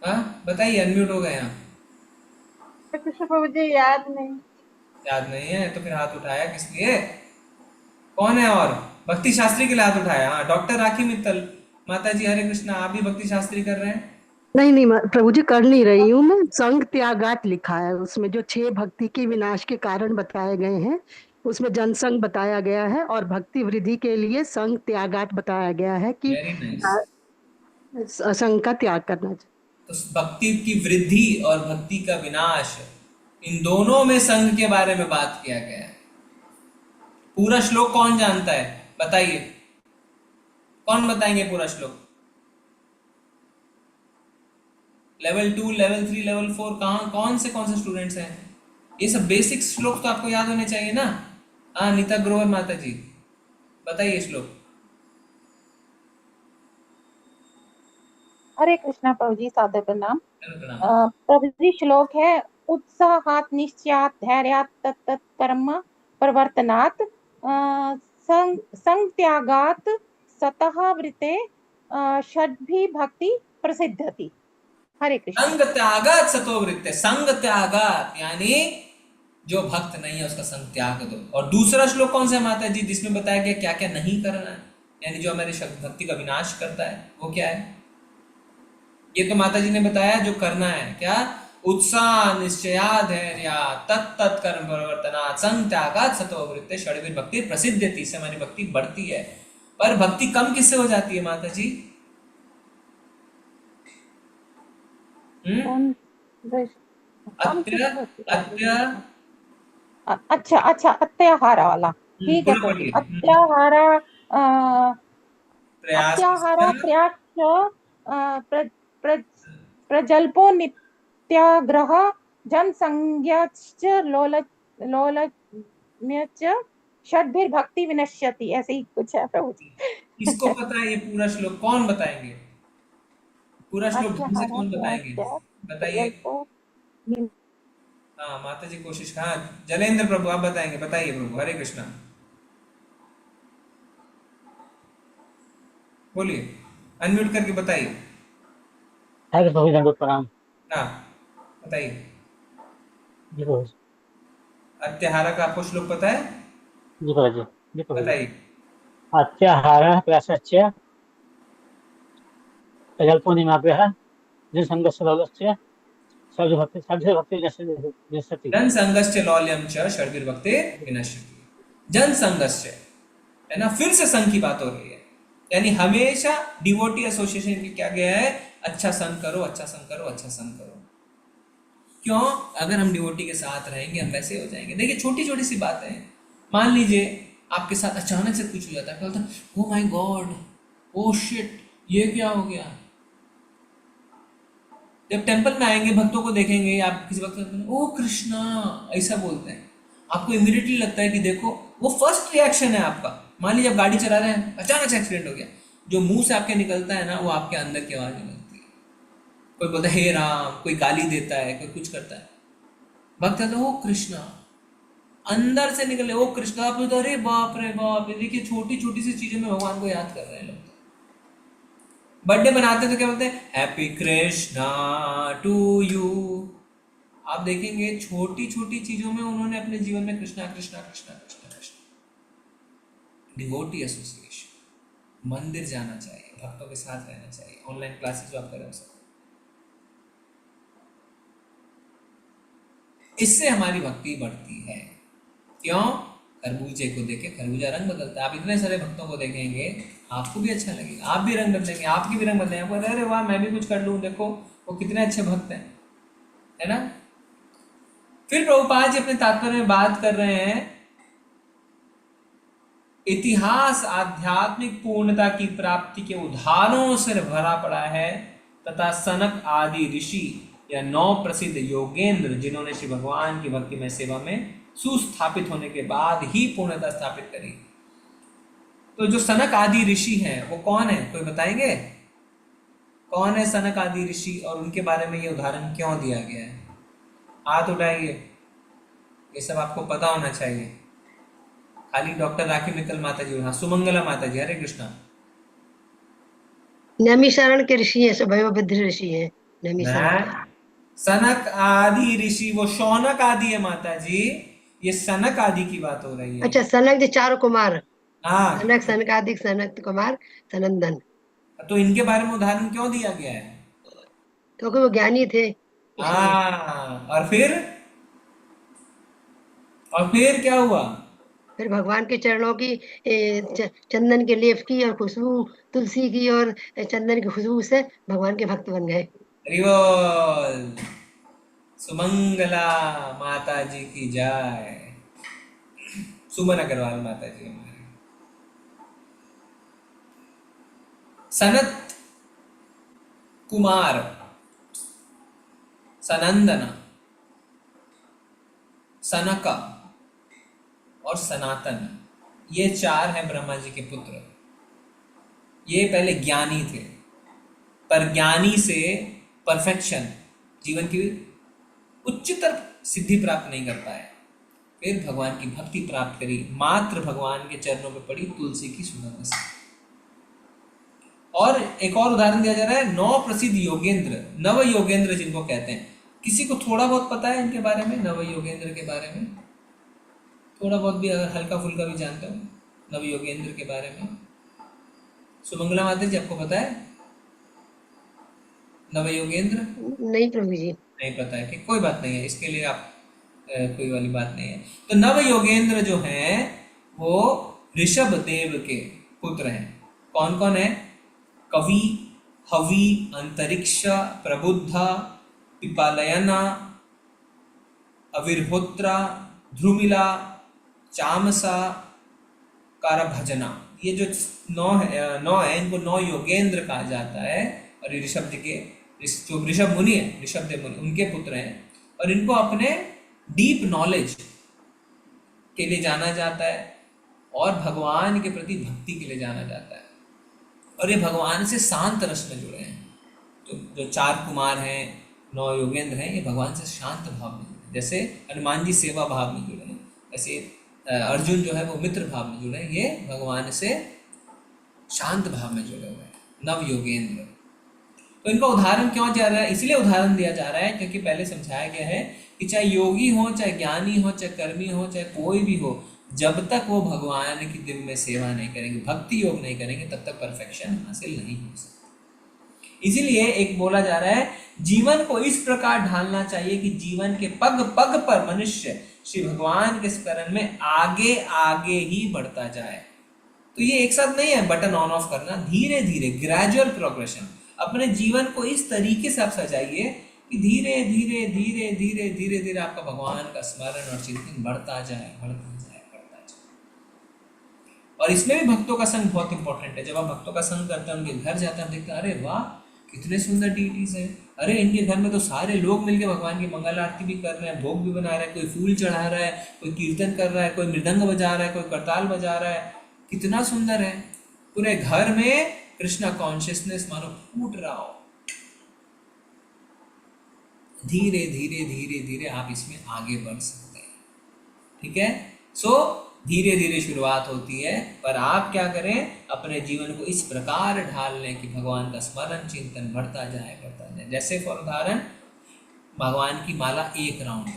हाँ बताइए, अनम्यूट हो गए यहाँ। कृष्ण प्रभु जी याद नहीं। याद नहीं है तो फिर हाथ उठाया किस लिए, कौन है? और भक्ति शास्त्री के लिए हाथ उठाया। हाँ डॉक्टर राखी मित्तल माता जी, हरे कृष्णा, आप भी भक्ति शास्त्री कर रहे हैं? नहीं प्रभु जी, कर नहीं रही हूँ मैं। संग त्यागात लिखा है, उसमें जो 6 भक्ति के विनाश के कारण बताए गए हैं उसमें जनसंग बताया गया है और भक्ति वृद्धि के लिए संग त्यागात बताया गया है कि वेरी नाइस। संग का त्याग करना चाहिए। तो भक्ति की वृद्धि और भक्ति का विनाश, इन दोनों में संग के बारे में बात किया गया है। पूरा श्लोक कौन जानता है, बताइए, कौन बताएंगे पूरा श्लोक? लेवल 2, लेवल 3, लेवल 4, कौन से स्टूडेंट्स हैं? ये सब बेसिक श्लोक तो आपको याद होने चाहिए ना। हाँ नीता ग्रोवर माता जी, बताइए श्लोक। हरे कृष्णा प्रभु जी, सादर प्रणाम। प्रणाम। प्रभु जी श्लोक है, उत्साहात निश्चयात धैर्यात तत्तत् कर्म प्रवर्तनात् संग त्यागात सतः वृते षड्भी भक्ति प्रसिद्धति। हरे कृष्ण। संग त्यागात सतो वृत्ते, संग त्यागात यानी जो भक्त नहीं है उसका संग त्याग दो। और दूसरा श्लोक कौन सा है माता जी, जिसमें बताया गया क्या क्या नहीं करना है, यानी जो हमारी भक्ति का विनाश करता है वो क्या है? ये तो माता जी ने बताया जो करना है, क्या? उत्साह निश्चया धैर्य तत्त कर्म प्रवर्तनात् संग त्यागात सतो वृत्ते षड्भिर भक्ति प्रसिद्धति। इससे हमारी भक्ति बढ़ती है। पर भक्ति कम किससे हो जाती है माता जी? अच्छा अत्याहारा वाला, ठीक है प्रभु। अत्याहारा प्रजल्पो नित्याग्रह जनसंज्ञाश्च लोलम्यश्च षड्भिर भक्ति विनश्यति। ऐसे ही कुछ है प्रभु जी। किसको पता है ये पूरा श्लोक, कौन बताएंगे? पूरा श्लोक से कौन बताएंगे, बताइए। हाँ माता जी कोशिश। हाँ जलेंद्र प्रभु आप बताएंगे, बताइए प्रभु। हरे कृष्णा, बोलिए, अनम्यूट करके बताइए। हरे प्रभु दंडवत प्रणाम। हाँ बताइए। जी प्रभु। अत्याहारा का आपको श्लोक पता है? जी प्रभु जी, बताइए। अत्याहारः प्रसच्य तजल्पूर्णिमाभ्यः जनसङ्घस्य लौलस्य षड्भक्ति निश्चति। जन संघस्य लौल्यम च षड्भिर्भक्ति विनश्यति। जन संघस्य, है ना, फिर से संघ की बात हो रही है, यानी हमेशा डिवोटी एसोसिएशन की क्या गया है, अच्छा संघ करो, अच्छा संघ करो, अच्छा संघ करो। क्यों? अगर हम डिवोटी के साथ रहेंगे हम वैसे हो जाएंगे। देखिए छोटी छोटी सी बातें हैं, मान लीजिए आपके साथ अचानक से कुछ हो जाता है, बोलते हैं oh my God, oh shit, ये क्या हो गया। जब टेंपल में आएंगे, भक्तों को देखेंगे, आप किसी वक्त ओ कृष्णा ऐसा बोलते हैं, आपको इमीडिएटली लगता है कि देखो, वो फर्स्ट रिएक्शन है आपका। मान लीजिए आप गाड़ी चला रहे हैं, अचानक से एक्सीडेंट हो गया, जो मुंह से आपके निकलता है ना, वो आपके अंदर की आवाज निकलती है। कोई बोलता है हे राम, कोई गाली देता है, कोई कुछ करता है, भक्त कहता है ओ कृष्णा, अंदर से निकले ओ कृष्णा। आप बोलते अरे बाप रे बाप। देखिए छोटी छोटी सी चीजों में भगवान को याद कर रहे हैं लोग। बर्थडे बनाते तो क्या बोलते हैं, हैप्पी कृष्णा टू यू। आप देखेंगे छोटी छोटी चीजों में उन्होंने अपने जीवन में कृष्णा कृष्णा कृष्णा कृष्णा कृष्णा। डिवोटी एसोसिएशन, मंदिर जाना चाहिए, भक्तों के साथ रहना चाहिए, ऑनलाइन क्लासेस जो आप कर रहे हो, इससे हमारी भक्ति बढ़ती है। क्यों? खरबूजे को देखे खरबूजा रंग बदलता है। आप इतने सारे भक्तों को देखेंगे, आपको भी अच्छा लगेगा, आप भी रंग बदलेंगे, आपकी भी रंग बदलेंगे, आपको अरे वाह मैं भी कुछ कर लूँ, देखो वो कितने अच्छे भक्त हैं, है ना। फिर प्रभुपाद जी अपने तात्पर्य में बात कर रहे हैं, इतिहास आध्यात्मिक पूर्णता की प्राप्ति के उदाहरणों से भरा पड़ा है तथा सनक आदि ऋषि या 9 प्रसिद्ध योगेंद्र जिन्होंने श्री भगवान की भक्ति में सेवा में सुस्थापित होने के बाद ही पूर्णता स्थापित करी। तो जो सनक आदि ऋषि हैं वो कौन है, कोई बताएंगे कौन है सनक आदि ऋषि, और उनके बारे में ये उदाहरण क्यों दिया गया है? हाथ उठाइए, ये सब आपको पता होना चाहिए। खाली डॉक्टर राखी मित्तल माता जी, हाँ सुमंगला माता जी, हरे कृष्णा। नैमिषारण के ऋषि है, सब वयोवृद्ध ऋषि है नैमिषारण। सनक आदि ऋषि वो शौनक आदि है माता जी, ये सनक आदि की बात हो रही है। अच्छा, सनक जो 4 कुमार, हाँ, सनक सनकादिक सनक कुमार सनंदन, तो इनके बारे में उदाहरण क्यों दिया गया है? क्योंकि वो ज्ञानी थे। हाँ, और फिर क्या हुआ? फिर भगवान के चरणों की चंदन के लेप की और खुशबू, तुलसी की और चंदन की खुशबू से भगवान के भक्त बन गए। हरि बोल, सुमंगला माता जी की जय। सुमन अग्रवाल माता जी हमारे। सनत कुमार, सनंदना, सनका और सनातन, ये 4 हैं ब्रह्मा जी के पुत्र। ये पहले ज्ञानी थे, पर ज्ञानी से परफेक्शन, जीवन की उच्चतर सिद्धि प्राप्त नहीं कर पाए। फिर भगवान की भक्ति प्राप्त करी, मात्र भगवान के चरणों में पड़ी तुलसी की सुगंध से। और एक और उदाहरण दिया जा रहा है, 9 प्रसिद्ध योगेंद्र, नव योगेंद्र जिनको कहते हैं। किसी को थोड़ा बहुत पता है इनके बारे में, नव योगेंद्र के बारे में? थोड़ा बहुत भी, अगर हल्का फुल्का भी जानते हो नव योगेंद्र के बारे में? सुमंगला माता जी आपको पता है नव योगेंद्र? नहीं प्रभु जी, नहीं पता है, ठीक, कोई बात नहीं है, इसके लिए आप कोई वाली बात नहीं है। तो नव योगेंद्र जो हैं वो ऋषभ देव के पुत्र हैं। कौन कौन है? कवि, हवि, अंतरिक्ष, प्रबुद्ध, पिपालयना, अविर्होत्रा, ध्रुमिला, चामसा, कारभजना। ये जो 9 है, इनको 9 योगेंद्र कहा जाता है। और ये ऋषभ जी के, जो ऋषभ मुनि है, ऋषभ देव मुनि, उनके पुत्र हैं। और इनको अपने डीप नॉलेज के लिए जाना जाता है और भगवान के प्रति भक्ति के लिए जाना जाता है। और ये भगवान से शांत रस में जुड़े हैं। तो जो 4 कुमार हैं, 9 योगेंद्र हैं, ये भगवान से शांत भाव में जुड़े हैं। जैसे हनुमान जी सेवा भाव में जुड़े हैं, ऐसे अर्जुन जो है वो मित्र भाव में जुड़े हैं, ये भगवान से शांत भाव में जुड़े हुए हैं, नव योगेंद्र। तो इनका उदाहरण क्यों दिया जा रहा है? इसलिए उदाहरण दिया जा रहा है क्योंकि पहले समझाया गया है कि चाहे योगी हो, चाहे ज्ञानी हो, चाहे कर्मी हो, चाहे कोई भी हो, जब तक वो भगवान की दिव्य में सेवा नहीं करेंगे, भक्ति योग नहीं करेंगे, तब तक परफेक्शन हासिल नहीं हो सकती। इसीलिए एक बोला जा रहा है, जीवन को इस प्रकार ढालना चाहिए कि जीवन के पग पग पर मनुष्य श्री भगवान के स्मरण में आगे आगे ही बढ़ता जाए। तो ये एक साथ नहीं है बटन ऑन ऑफ करना, धीरे धीरे ग्रेजुअल प्रोग्रेशन। अपने जीवन को इस तरीके से आप सजाइए कि धीरे धीरे धीरे धीरे धीरे धीरे आपका भगवान का स्मरण और चिंतन बढ़ता जाए, बढ़ता जाए, बढ़ता जाए। और इसमें भी भक्तों का संग बहुत इंपॉर्टेंट है। जब आप भक्तों का संग करते हैं, उनके घर जाते हैं, देखते हैं अरे वाह कितने सुंदर डीटीज हैं, अरे इनके घर में तो सारे लोग मिलके भगवान की मंगल आरती भी कर रहे हैं, भोग भी बना रहे हैं, कोई फूल चढ़ा रहा है, कोई कीर्तन कर रहा है, कोई मृदंग बजा रहा है, कोई करताल बजा रहा है, कितना सुंदर है। पूरे घर में कृष्णा कॉन्शियसनेस मानो फूट रहा हो। धीरे धीरे धीरे धीरे आप इसमें आगे बढ़ सकते हैं, ठीक है। सो धीरे धीरे शुरुआत होती है, पर आप क्या करें, अपने जीवन को इस प्रकार ढाल लें कि भगवान का स्मरण चिंतन बढ़ता जाए, बढ़ता जाए। जैसे फॉर उदाहरण, भगवान की माला 1 round,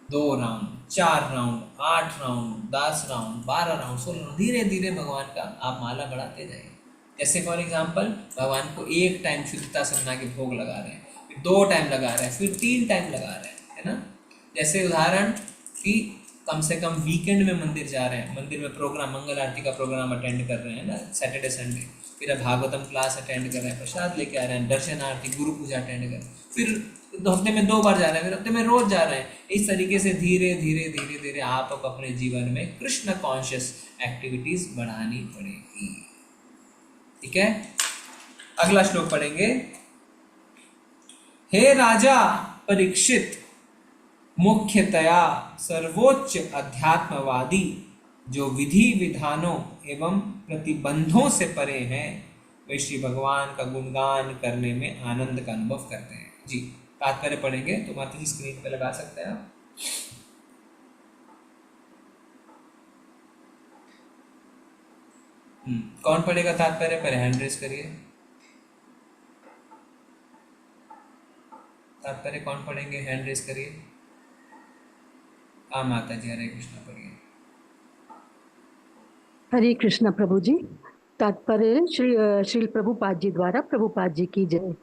2 round, 4 round, 8 round, 10 round, 12 round, 16 round, धीरे धीरे भगवान का आप माला बढ़ाते जाइए। जैसे फॉर एग्जाम्पल, भगवान को 1 टाइम शुद्धता से बना के भोग लगा रहे हैं, फिर 2 टाइम लगा रहे हैं, फिर 3 टाइम लगा रहे हैं, है ना। जैसे उदाहरण कि कम से कम वीकेंड में मंदिर जा रहे हैं, मंदिर में प्रोग्राम, मंगल आरती का प्रोग्राम अटेंड कर रहे हैं ना, सैटरडे संडे, फिर अब भागवतम क्लास अटेंड कर रहे हैं, प्रसाद लेके आ रहे हैं, दर्शन आरती, गुरु पूजा अटेंड कर रहे हैं, फिर हफ्ते में 2 बार जा रहे हैं, फिर हफ्ते में रोज जा रहे हैं। इस तरीके से धीरे धीरे धीरे धीरे आप अपने जीवन में कृष्ण कॉन्शियस एक्टिविटीज बढ़ानी पड़ेगी, ठीक है। अगला श्लोक पढ़ेंगे। हे राजा परीक्षित, मुख्यतया सर्वोच्च अध्यात्मवादी जो विधि विधानों एवं प्रतिबंधों से परे हैं, वे श्री भगवान का गुणगान करने में आनंद का अनुभव करते हैं। जी, तात्पर्य पढ़ेंगे तो माता जी स्क्रीन पे लगा सकते हैं आप। कौन पढ़ेगा तात्पर्य? पहले हैंड रेस करिए। तात्पर्य कौन पढ़ेंगे? हैंड रेस करिए। हाँ माता जी, हरे कृष्ण पढ़िए। हरे कृष्ण प्रभु जी। तात्पर्य श्री प्रभुपाद जी द्वारा। प्रभुपाद जी की जय।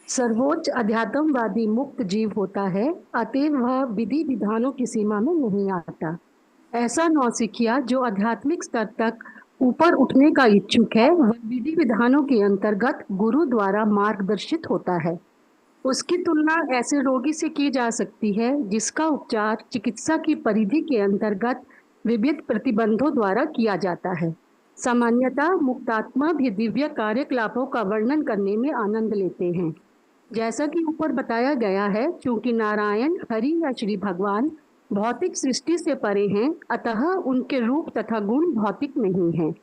सर्वोच्च अध्यात्मवादी मुक्त जीव होता है, अतएव वह विधि विधानों की सीमा में नहीं आता। ऐसा नौसिखिया जो आध्यात्मिक स्तर तक ऊपर उठने का इच्छुक है, वह विधि विधानों के अंतर्गत गुरु द्वारा मार्गदर्शित होता है। उसकी तुलना ऐसे रोगी से की जा सकती है जिसका उपचार चिकित्सा की परिधि के अंतर्गत विविध प्रतिबंधों द्वारा किया जाता है। सामान्यतः मुक्तात्मा भी दिव्य कार्यकलापों का वर्णन करने में आनंद लेते हैं। जैसा कि ऊपर बताया गया है, चूंकि नारायण, हरि या श्री भगवान भौतिक सृष्टि से परे हैं, अतः उनके रूप तथा गुण भौतिक नहीं हैं।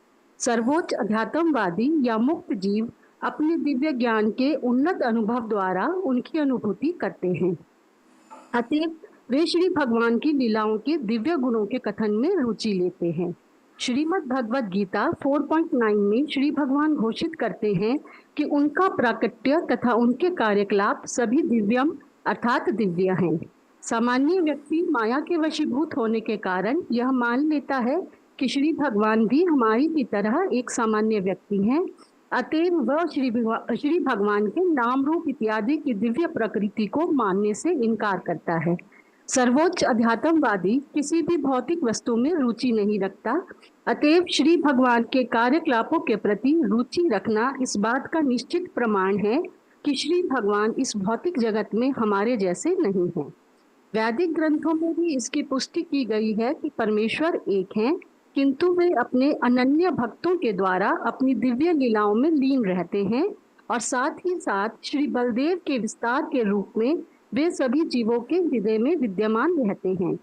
सर्वोच्च अध्यात्मवादी या मुक्त जीव अपने दिव्य ज्ञान के उन्नत अनुभव द्वारा उनकी अनुभूति करते हैं। अतएव वे श्री भगवान की लीलाओं के दिव्य गुणों के कथन में रुचि लेते हैं। श्रीमद् भगवद गीता 4.9 में श्री भगवान घोषित करते हैं कि उनका प्राकट्य तथा उनके कार्यकलाप सभी दिव्यम अर्थात दिव्य हैं। सामान्य व्यक्ति माया के वशीभूत होने के कारण यह मान लेता है कि श्री भगवान भी हमारी की तरह एक सामान्य व्यक्ति हैं। अतएव वह श्री भगवान के नाम रूप इत्यादि की दिव्य प्रकृति को मानने से इनकार करता है। सर्वोच्च अध्यात्मवादी किसी भी भौतिक वस्तु में रुचि नहीं रखता। अतएव श्री भगवान के कार्यकलापों के प्रति रुचि रखना इस बात का निश्चित प्रमाण है कि श्री भगवान इस भौतिक जगत में हमारे जैसे नहीं हैं। वैदिक ग्रंथों में भी इसकी पुष्टि की गई है कि परमेश्वर एक हैं, किंतु वे अपने अनन्य भक्तों के द्वारा अपनी दिव्य लीलाओं में लीन रहते हैं और साथ ही साथ श्री बलदेव के विस्तार के रूप में वे सभी जीवों के हृदय में विद्यमान रहते हैं।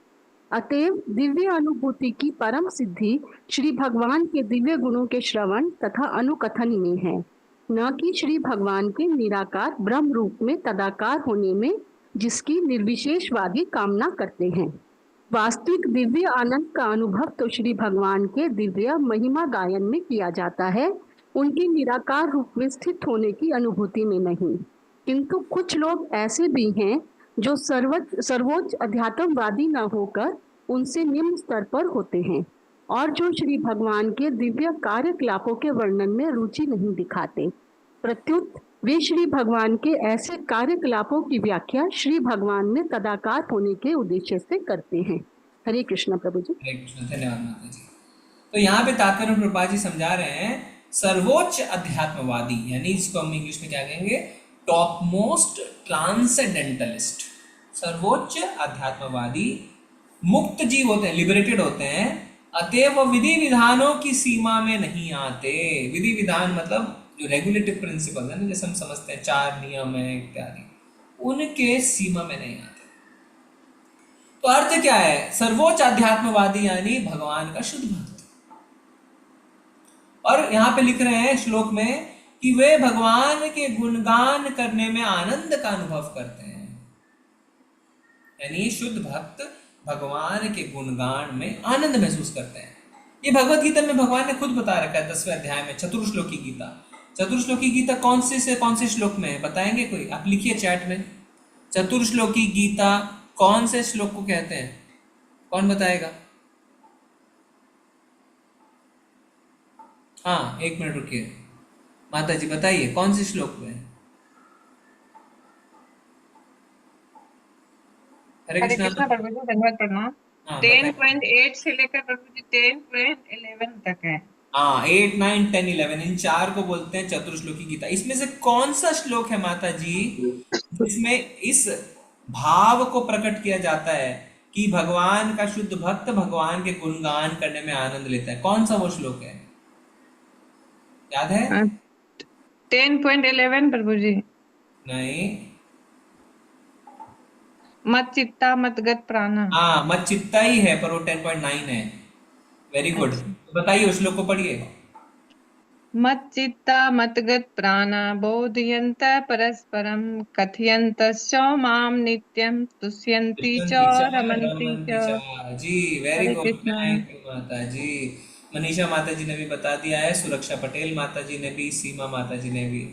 अतएव दिव्य अनुभूति की परम सिद्धि श्री भगवान के दिव्य गुणों के श्रवण तथा अनुकथन में है, न कि श्री भगवान के निराकार ब्रह्म रूप में तदाकार होने में, जिसकी निर्विशेषवादी कामना करते हैं। वास्तविक दिव्य आनंद का अनुभव तो श्री भगवान के दिव्य महिमा गायन में किया जाता है, उनके निराकार रूप में स्थित होने की अनुभूति में नहीं। किंतु कुछ लोग ऐसे भी हैं जो सर्वोच्च अध्यात्मवादी न होकर उनसे निम्न स्तर पर होते हैं और जो श्री भगवान के दिव्य कार्यकलापों के वर्णन में रुचि नहीं दिखाते। प्रत्युत वे श्री भगवान के ऐसे कार्यकलापों की व्याख्या श्री भगवान में तदाकार होने के उद्देश्य से करते हैं। हरे कृष्णा प्रभु जी। हरे कृष्ण, धन्यवाद माता जी। तो यहाँ पे तात्पर्य में प्रभुपाद जी समझा रहे हैं सर्वोच्च अध्यात्मवादी, यानी इसको हम इंग्लिश में क्या कहेंगे, टॉप मोस्ट ट्रांसेंडेंटलिस्ट। सर्वोच्च अध्यात्मवादी मुक्त जीव होते हैं, लिबरेटेड होते हैं, अतएव विधि विधानों की सीमा में नहीं आते। विधि विधान मतलब जो रेगुलेटिव प्रिंसिपल है ना, जैसे हम समझते हैं 4 नियम है इत्यादि, उनके सीमा में नहीं आते। तो अर्थ क्या है, सर्वोच्च अध्यात्मवादी यानी भगवान का शुद्ध भक्त। और यहां पे लिख रहे हैं श्लोक में कि वे भगवान के गुणगान करने में आनंद का अनुभव करते हैं। यानी शुद्ध भक्त भगवान के गुणगान में आनंद महसूस करते हैं। ये भगवत गीता में भगवान ने खुद बता रखा है 10वें अध्याय में, चतुर्श्लोकी गीता। चतुर्श्लोकी गीता कौन से श्लोक में है, बताएंगे कोई? आप लिखिए चैट में, चतुर्श्लोकी गीता कौन से श्लोक को कहते हैं, कौन बताएगा? हाँ, 1 मिनट रुकिए, माता जी बताइए कौन से श्लोक में? हरे कृष्णा प्रभु जी, धन्यवाद, प्रणाम। हाँ, 10.8 से लेकर प्रभु जी 10.11 तक है। हाँ, 8, 9, 10, 11 इन 4 को बोलते हैं चतुर्श्लोकी गीता। इसमें से कौन सा श्लोक है माता जी जिसमें इस भाव को प्रकट किया जाता है कि भगवान का शुद्ध भक्त भगवान के गुणगान करने में आनंद लेता है? कौन सा वो श्लोक है, याद है? 10.11 प्रभु जी। नहीं, मत चित्ता मत गत प्राणा। हाँ, मत चित्ता ही है, पर वो 10.9 है। वेरी गुड, तो बताइए उस श्लोक को पढ़िए। मत चित्ता मत गत प्राणा बोधयन्त परस्परम कथयन्त माम नित्यम तुष्यन्ति च रमन्ति च। जी वेरी गुड, थैंक यू माता जी। मनीषा माता जी ने भी बता दिया है, सुरक्षा पटेल माता जी ने भी, सीमा माता जी ने भी।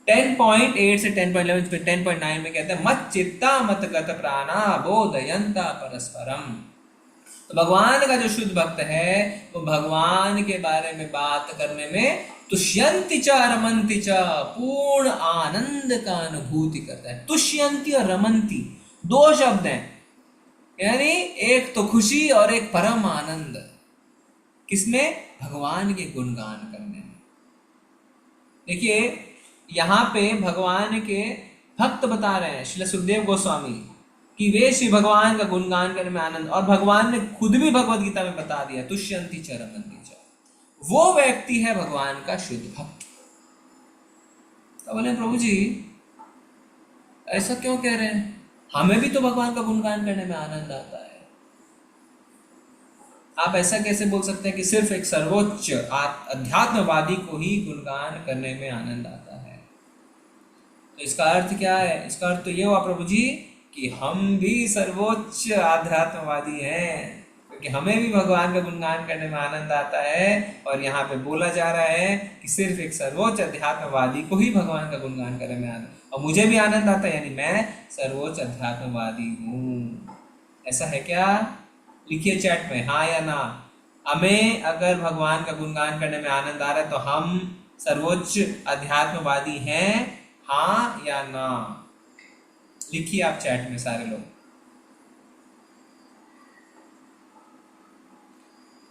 10.8 से 10.11 पे 10.9 में कहते हैं मत चित्ता मत गत प्राणा बोधयन्ता परस्परम। तो भगवान का जो शुद्ध भक्त है वो भगवान के बारे में बात करने में तुष्यन्ति च रमन्ति च, पूर्ण आनंद का अनुभूति करता है। तुष्यन्ति और रमन्ति 2 शब्द हैं, यानी एक तो खुशी और एक परम आनंद। किसमें? भगवान के गुणगान करने में। देखिए यहाँ पे भगवान के भक्त बता रहे हैं श्रील सुखदेव गोस्वामी कि वे श्री भगवान का गुणगान करने में आनंद, और भगवान ने खुद भी भगवत गीता में बता दिया तुष्यन्ति च रमन्ति च, वो व्यक्ति है भगवान का शुद्ध भक्त। तो बोले प्रभु जी ऐसा क्यों कह रहे हैं, हमें भी तो भगवान का गुणगान करने में आनंद आता है। आप ऐसा कैसे बोल सकते हैं कि सिर्फ एक सर्वोच्च अध्यात्मवादी को ही गुणगान करने में आनंद आता है? तो इसका अर्थ क्या है? इसका अर्थ तो ये हुआ प्रभु जी कि हम भी सर्वोच्च आध्यात्मवादी हैं, क्योंकि हमें भी भगवान का गुणगान करने में आनंद आता है। और यहाँ पे बोला जा रहा है कि सिर्फ एक सर्वोच्च अध्यात्मवादी को ही भगवान का गुणगान करने में आनंद, और मुझे भी आनंद आता है, यानी मैं सर्वोच्च अध्यात्मवादी हूँ। ऐसा है क्या? लिखिए चैट में हाँ या ना। हमें अगर भगवान का गुणगान करने में आनंद आ रहा है तो हम सर्वोच्च अध्यात्मवादी हैं, हाँ या ना? लिखिए आप चैट में सारे लोग।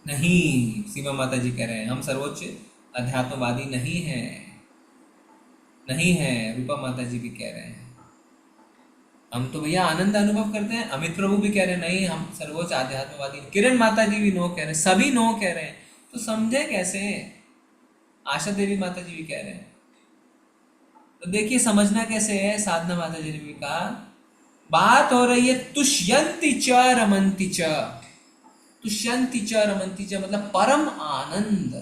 नहीं, सीमा माता जी कह रहे हैं हम सर्वोच्च अध्यात्मवादी नहीं हैं, नहीं है। रूपा माता जी भी कह रहे हैं हम तो भैया आनंद अनुभव करते हैं। अमित प्रभु भी कह रहे हैं नहीं हम सर्वोच्च आध्यात्मवादी। किरण माता जी भी नो कह रहे हैं, सभी नो कह रहे हैं, तो समझे कैसे? आशा देवी माता जी भी कह रहे हैं। तो देखिए समझना कैसे है। साधना माता जी ने भी कहा बात हो रही है तुष्यन्ति च रमन्ति च। तुष्यन्ति च रमन्ति च मतलब परम आनंद।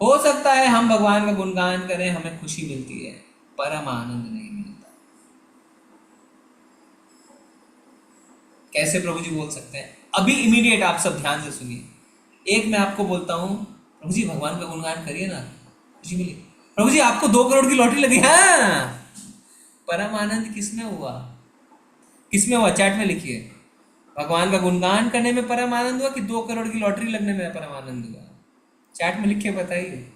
हो सकता है हम भगवान का गुणगान करें, हमें खुशी मिलती है, परम आनंद नहीं मिलता। कैसे प्रभु जी बोल सकते हैं? अभी इमीडिएट आप सब ध्यान से सुनिए। एक मैं आपको बोलता हूं प्रभु जी भगवान का गुणगान करिए ना, खुशी मिली। प्रभु जी आपको 2 करोड़ की लॉटरी लगी। हाँ, परम आनंद किसमें हुआ? किसमें हुआ? चैट में लिखिए। भगवान का गुणगान करने में परम आनंद हुआ कि 2 करोड़ की लॉटरी लगने में परम आनंद हुआ? चैट में लिखिए बताइए।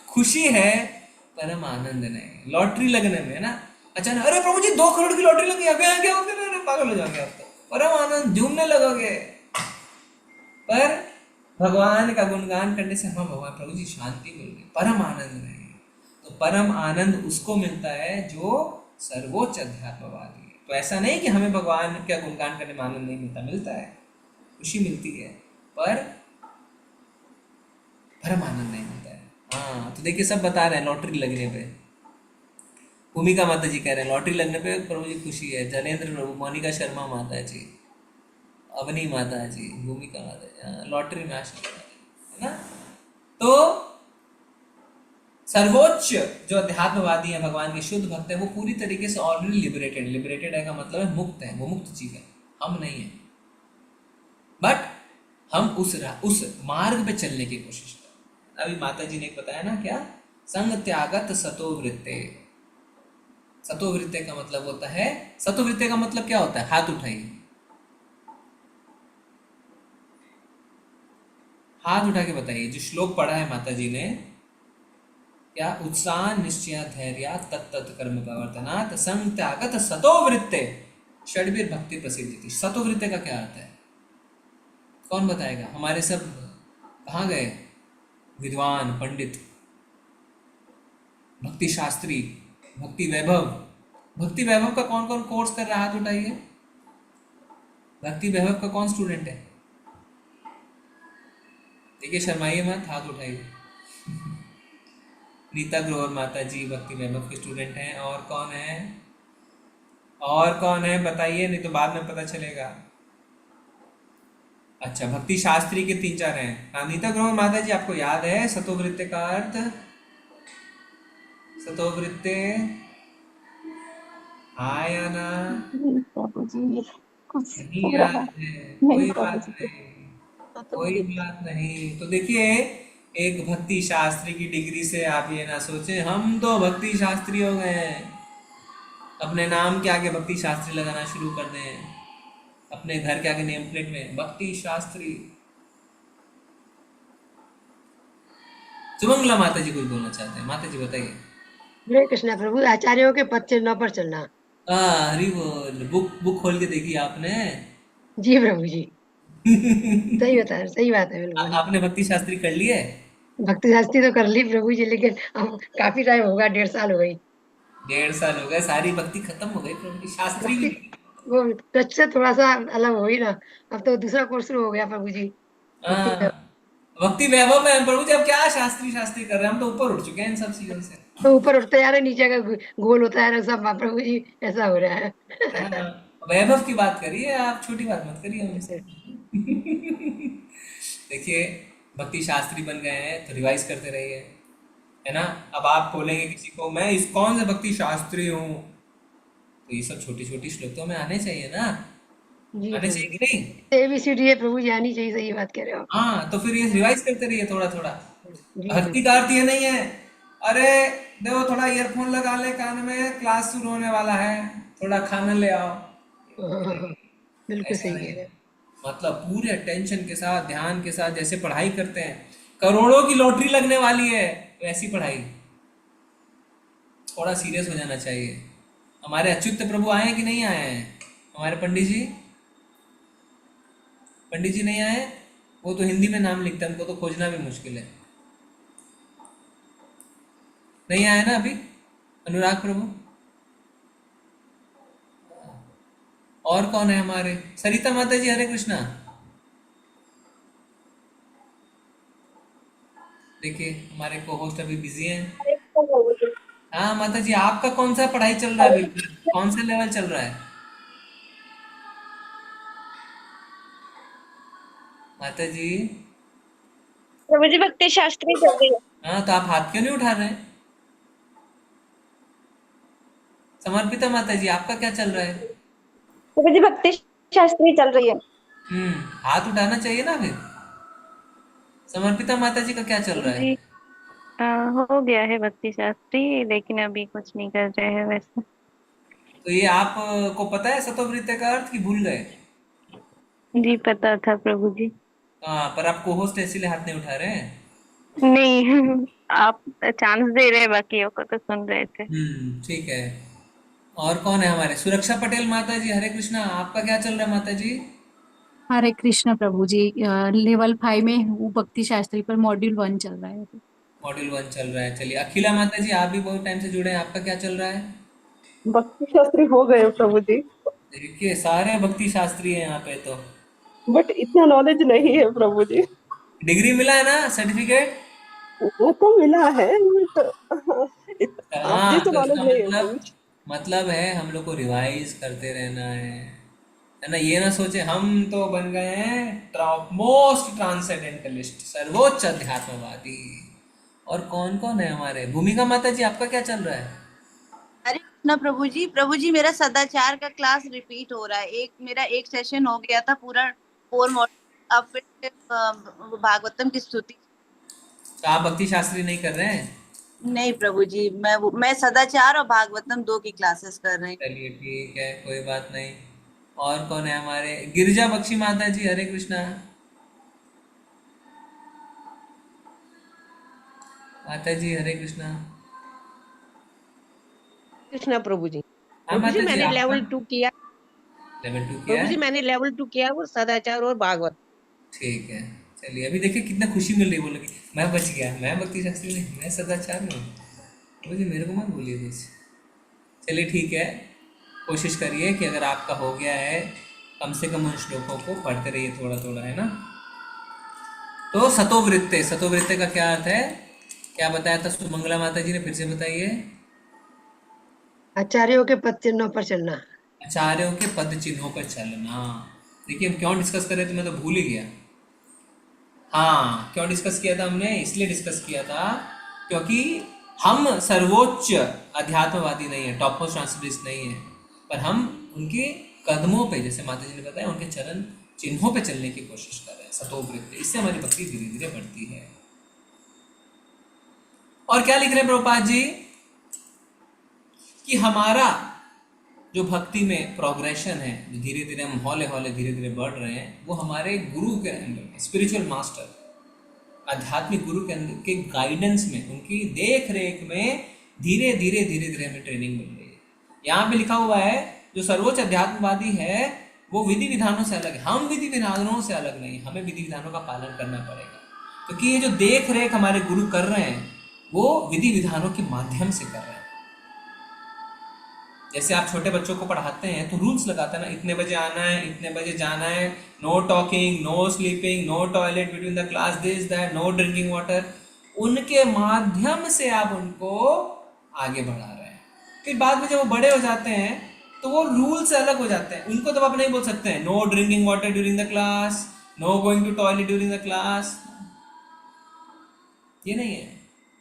खुशी है परम आनंद नहीं। लॉटरी लगने में ना अचानक, अरे प्रभु जी 2 करोड़ की लॉटरी लगी, अभी आ गया, फिर अरे पागल हो जाओगे आप तो, परम आनंद, झूमने लगोगे। पर भगवान का गुणगान करने से हाँ भगवान प्रभु जी शांति मिल गई, परम आनंद नहीं। तो परम आनंद उसको मिलता है जो सर्वोच्च अध्यात्मवादी है। तो ऐसा नहीं कि हमें भगवान का गुणगान करने में आनंद नहीं मिलता, मिलता है, खुशी मिलती है, पर परम आनंद नहीं मिलता है। हाँ, तो देखिए सब बता रहे हैं लॉटरी लगने पे। भूमिका माता जी कह रहे हैं लॉटरी लगने पे प्रभु जी खुशी है। जलेंद्र प्रभु, मोनिका शर्मा माता जी, अवनी माता जी, भूमिका माता जी, लॉटरी में आशा है ना। तो सर्वोच्च जो अध्यात्मवादी है, भगवान के शुद्ध भक्त है, वो पूरी तरीके से ऑलरेडी लिबरेटेड, लिबरेटेड है का मतलब है मुक्त है, वो मुक्त जीव है, हम नहीं है। बट हम उस मार्ग पे चलने की कोशिश करें। अभी माता जी ने एक बताया ना, क्या संग त्यागत सतो वृत्ते। सतो वृत्ते का मतलब होता है, सतो वृत्ते का मतलब क्या होता है? हाथ उठाइए, हाथ उठा के बताइए। जो श्लोक पढ़ा है माता जी ने, क्या उत्साह निश्चय धैर्य तत्त कर्म प्रवर्तनात् संग त्यागत सतो वृत्ते षड्वीर भक्ति प्रसिद्धि। सतो वृत्ते का क्या अर्थ है? कौन बताएगा? हमारे सब कहाँ गए? विद्वान पंडित, भक्ति शास्त्री, भक्ति वैभव। भक्ति वैभव का कौन कौन कोर्स कर रहा है? हाथ उठाइए। भक्ति वैभव का कौन स्टूडेंट है? देखिए शर्माइए मत, हाथ उठाइए। नीता ग्रोवर माता जी भक्ति वैभव के स्टूडेंट हैं। और कौन है? और कौन है बताइए, नहीं तो बाद में पता चलेगा। अच्छा, भक्ति शास्त्री के 3-4 हैं। हाँ, नीता ग्रोवर माता जी, आपको याद है सतोवृत्ते का अर्थ? सतोवृत्ते आया ना? नहीं याद है, कोई बात नहीं, कोई बात नहीं। तो देखिए, एक भक्ति शास्त्री की डिग्री से आप ये ना सोचें हम तो भक्ति शास्त्री हो गए हैं, अपने नाम के आगे भक्ति शास्त्री लगाना शुरू कर दें, अपने घर के आगे नेम प्लेट में भक्ति शास्त्री। सुमंगला माता जी कुछ बोलना चाहते हैं, माता जी बताइए। हरे कृष्णा प्रभु, आचार्यों के पद चिन्हों पर चलना। हरी बोल। बुक खोल के देखी आपने? जी प्रभु जी। सही बता, सही बात है बिल्कुल। आपने भक्ति शास्त्री कर ली है? भक्ति शास्त्री तो कर ली प्रभु जी, लेकिन अब काफी टाइम होगा, 1.5 साल हो गई। 1.5 साल हो गए, सारी भक्ति खत्म हो गई प्रभु की। शास्त्री भी वो टच से थोड़ा सा अलग हो ही ना, अब तो दूसरा कोर्स शुरू हो गया प्रभु जी। भक्ति वैभव में प्रभु जी अब क्या शास्त्री शास्त्री कर रहे हैं, हम तो ऊपर उठ चुके हैं इन सब चीजों से। तो ऊपर उठते जा रहे, नीचे का गोल होता है सब प्रभु जी, ऐसा हो रहा है। वैभव की बात करिए आप, छोटी बात मत करिए हमसे। देखिए, भक्ति शास्त्री बन गए हैं तो रिवाइज करते रहिए, है ना। अब आप बोलेंगे किसी को मैं इस्कॉन से भक्ति शास्त्री हूँ, तो ये सब छोटी छोटी श्लोक तो हमें आने चाहिए ना, आने चाहिए कि नहीं? ABCD है प्रभु जी, आनी चाहिए, सही बात कह रहे हो। हाँ, तो फिर ये रिवाइज करते रहिए थोड़ा थोड़ा। भक्ति का अर्थ ये नहीं है अरे देखो थोड़ा ईयरफोन लगा ले कान में, क्लास शुरू होने वाला है, थोड़ा खाना ले आओ। बिल्कुल सही कह रहे हैं। मतलब पूरे अटेंशन के साथ, ध्यान के साथ जैसे पढ़ाई करते हैं, करोड़ों की लॉटरी लगने वाली है वैसी पढ़ाई। थोड़ा सीरियस हो जाना चाहिए। हमारे अच्युत प्रभु आए हैं कि नहीं आए हैं? हमारे पंडित जी नहीं आए? वो तो हिंदी में नाम लिखते हैं, उनको तो खोजना भी मुश्किल है। नहीं आए ना अभी अनुराग प्रभु? और कौन है हमारे? सरिता माता जी, हरे कृष्णा। देखिए हमारे को होस्ट अभी बिजी हैं। हाँ माता जी, आपका कौन सा पढ़ाई चल रहा है अभी, कौन सा लेवल चल रहा है माता जी? प्रभु जी भक्ति शास्त्री चल रही है। हाँ, तो आप हाथ क्यों नहीं उठा रहे? समर्पिता माता जी, आपका क्या चल रहा है? प्रभु जी भक्ति शास्त्री चल रही है। हाथ उठाना चाहिए ना फिर। समर्पिता माता जी का क्या चल रहा है? हो गया है भक्ति शास्त्री, लेकिन अभी कुछ नहीं कर रहे हैं वैसे। तो ये आपको पता है सतोवृत्ते का अर्थ कि भूल गए? जी पता था प्रभु जी। हाँ, पर आप को होस्ट इसीलिए हाथ नहीं उठा रहे हैं? नहीं। आप चांस दे रहे हैं, बाकियों को तो सुन रहे थे। ठीक है। और कौन है हमारे? सुरक्षा पटेल माता जी, हरे कृष्णा। आपका क्या चल रहा है माता जी? हरे कृष्ण प्रभु जी। लेवल 5 में हूँ भक्ति शास्त्री पर, मॉड्यूल 1 चल रहा है अभी। मॉड्यूल 1 चल रहा है। चलिए अखिला माता जी, आप भी बहुत टाइम से जुड़े हैं, आपका क्या चल रहा है? भक्ति शास्त्री हो गए प्रभु जी, देखिए सारे भक्ति शास्त्री हैं यहाँ पे तो। बट इतना नॉलेज नहीं है प्रभु जी। डिग्री मिला है ना, सर्टिफिकेट? वो तो मिला है बट आप जी हाँ, तो तो नॉलेज इसका नहीं है प्रभु जी। मतलब है हम लोग को रिवाइज करते रहना है ना। ये ना सोचे हम तो बन गए हैं टॉप मोस्ट ट्रांसेंडेंटलिस्ट, सर्वोच्च अध्यात्मवादी। और कौन कौन है हमारे? भूमिका माता जी, आपका क्या चल रहा है? हरे कृष्णा प्रभु जी मेरा सदाचार का क्लास रिपीट हो रहा है। मेरा एक सेशन हो गया था पूरा 4 मॉड्यूल, अब फिर भागवतम की स्तुति। तो आप भक्ति शास्त्री नहीं कर रहे हैं? नहीं प्रभु जी, मैं सदाचार और भागवतम 2 की क्लासेस कर रही हूँ। चलिए ठीक है, कोई बात नहीं। और कौन है हमारे? गिरिजा बख्शी माता जी, हरे कृष्णा। माता जी हरे कृष्णा। कृष्णा प्रभु जी। हाँ प्रभु जी माता जी, मैंने लेवल आपका 2 किया। लेवल 2 किया प्रभु जी है? मैंने लेवल 2 किया, वो सदाचार और भागवत। ठीक है। चलिए अभी देखिए कितना खुशी मिल रही, बोलोगे मैं बच गया, मैं भक्ति शास्त्री नहीं, मैं सदाचार में हूँ। मुझे मेरे को मत बोलिए कुछ। चलिए ठीक है, कोशिश करिए कि अगर आपका हो गया है कम से कम उन श्लोकों को पढ़ते रहिए थोड़ा थोड़ा, है ना। तो सतोवृत्ते, सतोवृत्ते का क्या अर्थ है, क्या बताया था सुमंगला माता जी ने? फिर से बताइए। आचार्यों के पद चिन्हों पर चलना। आचार्यों के पद चिन्हों पर चलना। देखिए हम क्यों डिस्कस कर रहे थे, मैं तो भूल ही गया। हाँ, क्यों डिस्कस किया था हमने? इसलिए डिस्कस किया था क्योंकि हम सर्वोच्च अध्यात्मवादी नहीं है, टॉप मोस्ट ट्रांसेंडेंटलिस्ट नहीं है, पर हम उनके कदमों पे, जैसे माता जी ने बताया, उनके चरण चिन्हों पे चलने की कोशिश कर रहे हैं, सतोवृत्ति। इससे हमारी भक्ति धीरे धीरे बढ़ती है। और क्या लिख रहे हैं प्रभुपाद जी कि हमारा जो भक्ति में प्रोग्रेशन है, जो धीरे धीरे हम हौले हौले धीरे धीरे बढ़ रहे हैं, वो हमारे गुरु के अंदर, स्पिरिचुअल मास्टर, आध्यात्मिक गुरु के अंदर के गाइडेंस में, उनकी देख रेख में धीरे धीरे धीरे धीरे हमें ट्रेनिंग मिल रही है। यहाँ पे लिखा हुआ है जो सर्वोच्च अध्यात्मवादी है वो विधि विधानों से अलग है। हम विधि विधानों से अलग नहीं, हमें विधि विधानों का पालन करना पड़ेगा, क्योंकि ये जो देख रेख हमारे गुरु कर रहे हैं वो विधि विधानों के माध्यम से कर रहे हैं। जैसे आप छोटे बच्चों को पढ़ाते हैं तो रूल्स लगाते हैं ना, इतने बजे आना है, इतने बजे जाना है, no talking, no sleeping, no toilet between the class, this that, no drinking water. उनके माध्यम से आप उनको आगे बढ़ा रहे हैं। फिर बाद में जब वो बड़े हो जाते हैं तो वो रूल से अलग हो जाते हैं। उनको तो आप नहीं बोल सकते हैं no drinking water during the class, no going to toilet during the class, ये नहीं है,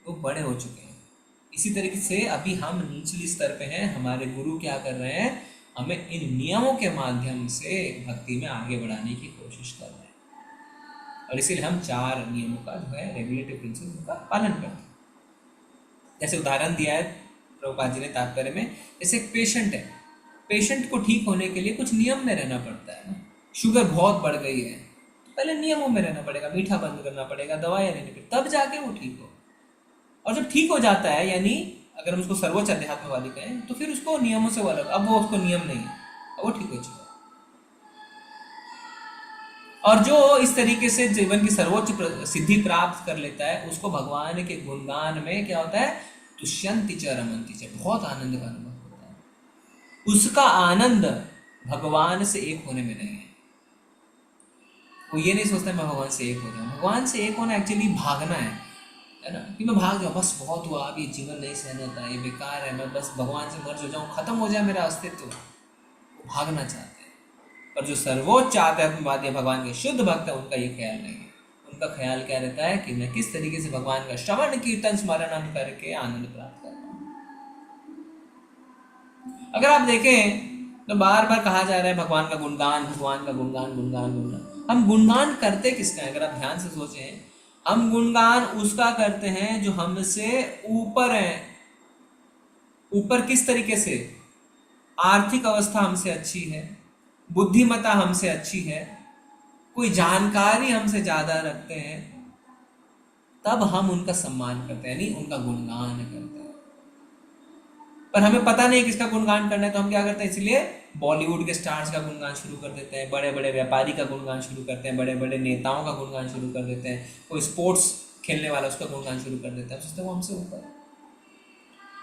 वो बड़े हो चुके हैं। इसी तरीके से अभी हम निचली स्तर पे हैं, हमारे गुरु क्या कर रहे हैं, हमें इन नियमों के माध्यम से भक्ति में आगे बढ़ाने की कोशिश कर रहे हैं। और इसीलिए हम 4 नियमों का जो है रेगुलेटिव प्रिंसिपल का पालन करते हैं। जैसे उदाहरण दिया है प्रभुपाद जी ने तात्पर्य में, जैसे एक पेशेंट है, पेशेंट को ठीक होने के लिए कुछ नियम में रहना पड़ता है ना। शुगर बहुत बढ़ गई है तो पहले नियमों में रहना पड़ेगा, मीठा बंद करना पड़ेगा, दवाइयाँ लेनी पड़ेगी, तब जाके वो ठीक हो। और जब ठीक हो जाता है, यानी अगर हम उसको सर्वोच्च अध्यात्मवादी कहें, तो फिर उसको नियमों से वो अलग, अब वो उसको नियम नहीं है, अब वो ठीक हो चुका। और जो इस तरीके से जीवन की सर्वोच्च सिद्धि प्राप्त कर लेता है, उसको भगवान के गुणगान में क्या होता है, तुष्यंति च रमन्ति च, बहुत आनंद का अनुभव होता है। उसका आनंद भगवान से एक होने में नहीं है। वो ये नहीं सोचता मैं भगवान से एक हो जाऊँ। भगवान से एक होना एक्चुअली भागना है ना, कि मैं भाग जाऊँ, बस बहुत हुआ, अब ये जीवन नहीं सहन होता, ये बेकार है, मैं बस भगवान से मर्ज हो जाऊँ, खत्म हो जाए मेरा अस्तित्व। वो भागना चाहते हैं। पर जो सर्वोच्च आध्यात्मवादी भगवान के शुद्ध भक्त है, उनका ये ख्याल नहीं है। उनका ख्याल क्या रहता है कि मैं किस तरीके से भगवान का श्रवण कीर्तन स्मरण करके आनंद प्राप्त करता हूँ। अगर आप देखें तो बार बार कहा जा रहा है भगवान का गुणगान, भगवान का गुणगान, गुणगान गुणगान। हम गुणगान करते किसका है? अगर आप ध्यान से सोचें, हम गुणगान उसका करते हैं जो हमसे ऊपर है। ऊपर किस तरीके से? आर्थिक अवस्था हमसे अच्छी है, बुद्धिमत्ता हमसे अच्छी है, कोई जानकारी हमसे ज्यादा रखते हैं, तब हम उनका सम्मान करते हैं, यानी उनका गुणगान करते हैं। पर हमें पता नहीं किसका गुणगान करना है, तो हम क्या करते हैं, इसलिए बॉलीवुड के स्टार्स का गुणगान शुरू कर देते हैं, बड़े बड़े व्यापारी का गुणगान शुरू करते हैं, बड़े बड़े नेताओं का गुणगान शुरू कर देते हैं, कोई स्पोर्ट्स खेलने वाला उसका गुणगान शुरू कर देता है, सोचते हैं वो हमसे ऊपर है।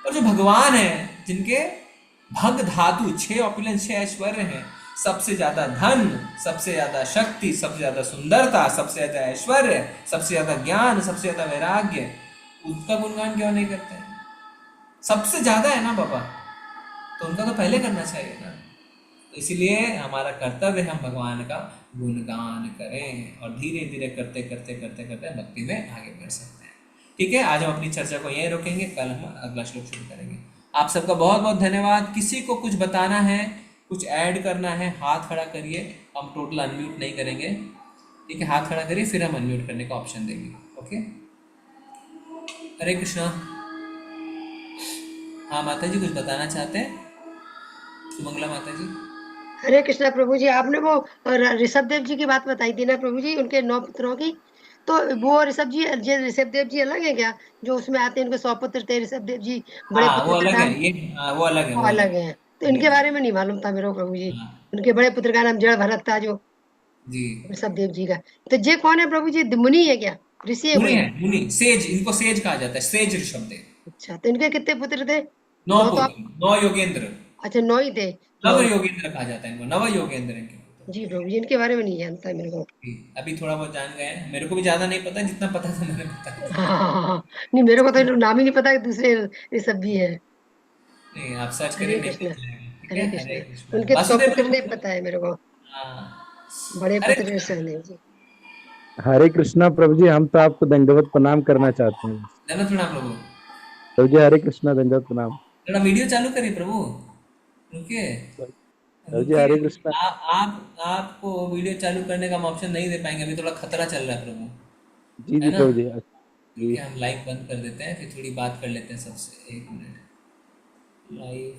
और जो भगवान है, जिनके भग धातु 6 ऑपुलेंस 6 ऐश्वर्य हैं, सबसे ज्यादा धन, सबसे ज्यादा शक्ति, सबसे ज्यादा सुंदरता, सबसे ज्यादा ऐश्वर्य, सबसे ज्यादा ज्ञान, सबसे ज्यादा वैराग्य, उसका गुणगान क्यों नहीं करते हैं? सबसे ज्यादा है ना बाबा, तो उनका तो पहले करना चाहिए ना। तो इसीलिए हमारा कर्तव्य है हम भगवान का गुणगान करें, और धीरे धीरे करते करते करते करते भक्ति में आगे बढ़ सकते हैं। ठीक है, आज हम अपनी चर्चा को यहीं रोकेंगे, कल हम अगला श्लोक शुरू करेंगे। आप सबका बहुत बहुत धन्यवाद। किसी को कुछ बताना है, कुछ ऐड करना है, हाथ खड़ा करिए। हम टोटल अनम्यूट नहीं करेंगे, ठीक है, हाथ खड़ा करिए, फिर हम अनम्यूट करने का ऑप्शन देंगे। ओके, हरे कृष्णा। हाँ माता जी कुछ बताना चाहते हैं? सुमंगला माता जी। हरे कृष्णा प्रभु जी, आपने वो ऋषभ देव जी की बात बताई थी ना प्रभु जी, उनके 9 पुत्रों की, तो वो ऋषभ देव जी अलग है क्या? जो उसमें आते हैं, उनके 100 पुत्र थे, ऋषभ देव जी बड़े हाँ वो पुत्र अलग का है, नाम, ये वो अलग है, वो अलग है। तो इनके बारे में नहीं मालूम था मेरे को प्रभु जी। हाँ उनके बड़े पुत्र का नाम जड़ भरत था, जो जी। ऋषभ देव जी का। तो ये कौन है प्रभु जी? मुनि है क्या? ऋषि है मुनि कोई? है, मुनि, सेज, इनको सेज कहा जाता है, सेज ऋषभ देव। अच्छा, तो इनके कितने पुत्र थे? 9 9 तो आप, पुत्र, 9 योगेंद्र, अच्छा 9 ही थे। नव योगेंद्र कहा जाता है इनको, नव योगेंद्र इनके। जी प्रभु जी, इनके बारे में नहीं जानता है मेरे को। अभी थोड़ा बहुत जान गए हैं, मेरे को भी ज्यादा नहीं पता, जितना पता था मैंने बताया। हाँ, नहीं मेरे को तो नाम ही नहीं पता कि दूसरे ऋषभ भी है। नहीं, आप सर्च हरे करिए, कृष्णा, ठीक है, हरे हरे कृष्णा। कृष्णा। उनके 100 वासुदेव पुत्र नहीं प्रभु। पता है मेरे को, हाँ, बड़े हरे पुत्र ऋषभ देव जी। हरे कृष्णा प्रभु जी, हम तो आपको दंडवत प्रणाम करना चाहते हैं। धन्यवाद प्रणाम प्रभु। प्रभु जी हरे कृष्णा, दंडवत प्रणाम। थोड़ा वीडियो चालू करिए प्रभु, रुकिए प्रभु जी हरे कृष्णा। आपको वीडियो चालू करने का हम ऑप्शन नहीं दे पाएंगे, अभी थोड़ा खतरा चल रहा है प्रभु, जी जी है ना? प्रभु जी। ठीक है, हम लाइव बंद कर देते हैं, फिर थोड़ी बात कर लेते हैं सबसे। 1 मिनट, लाइव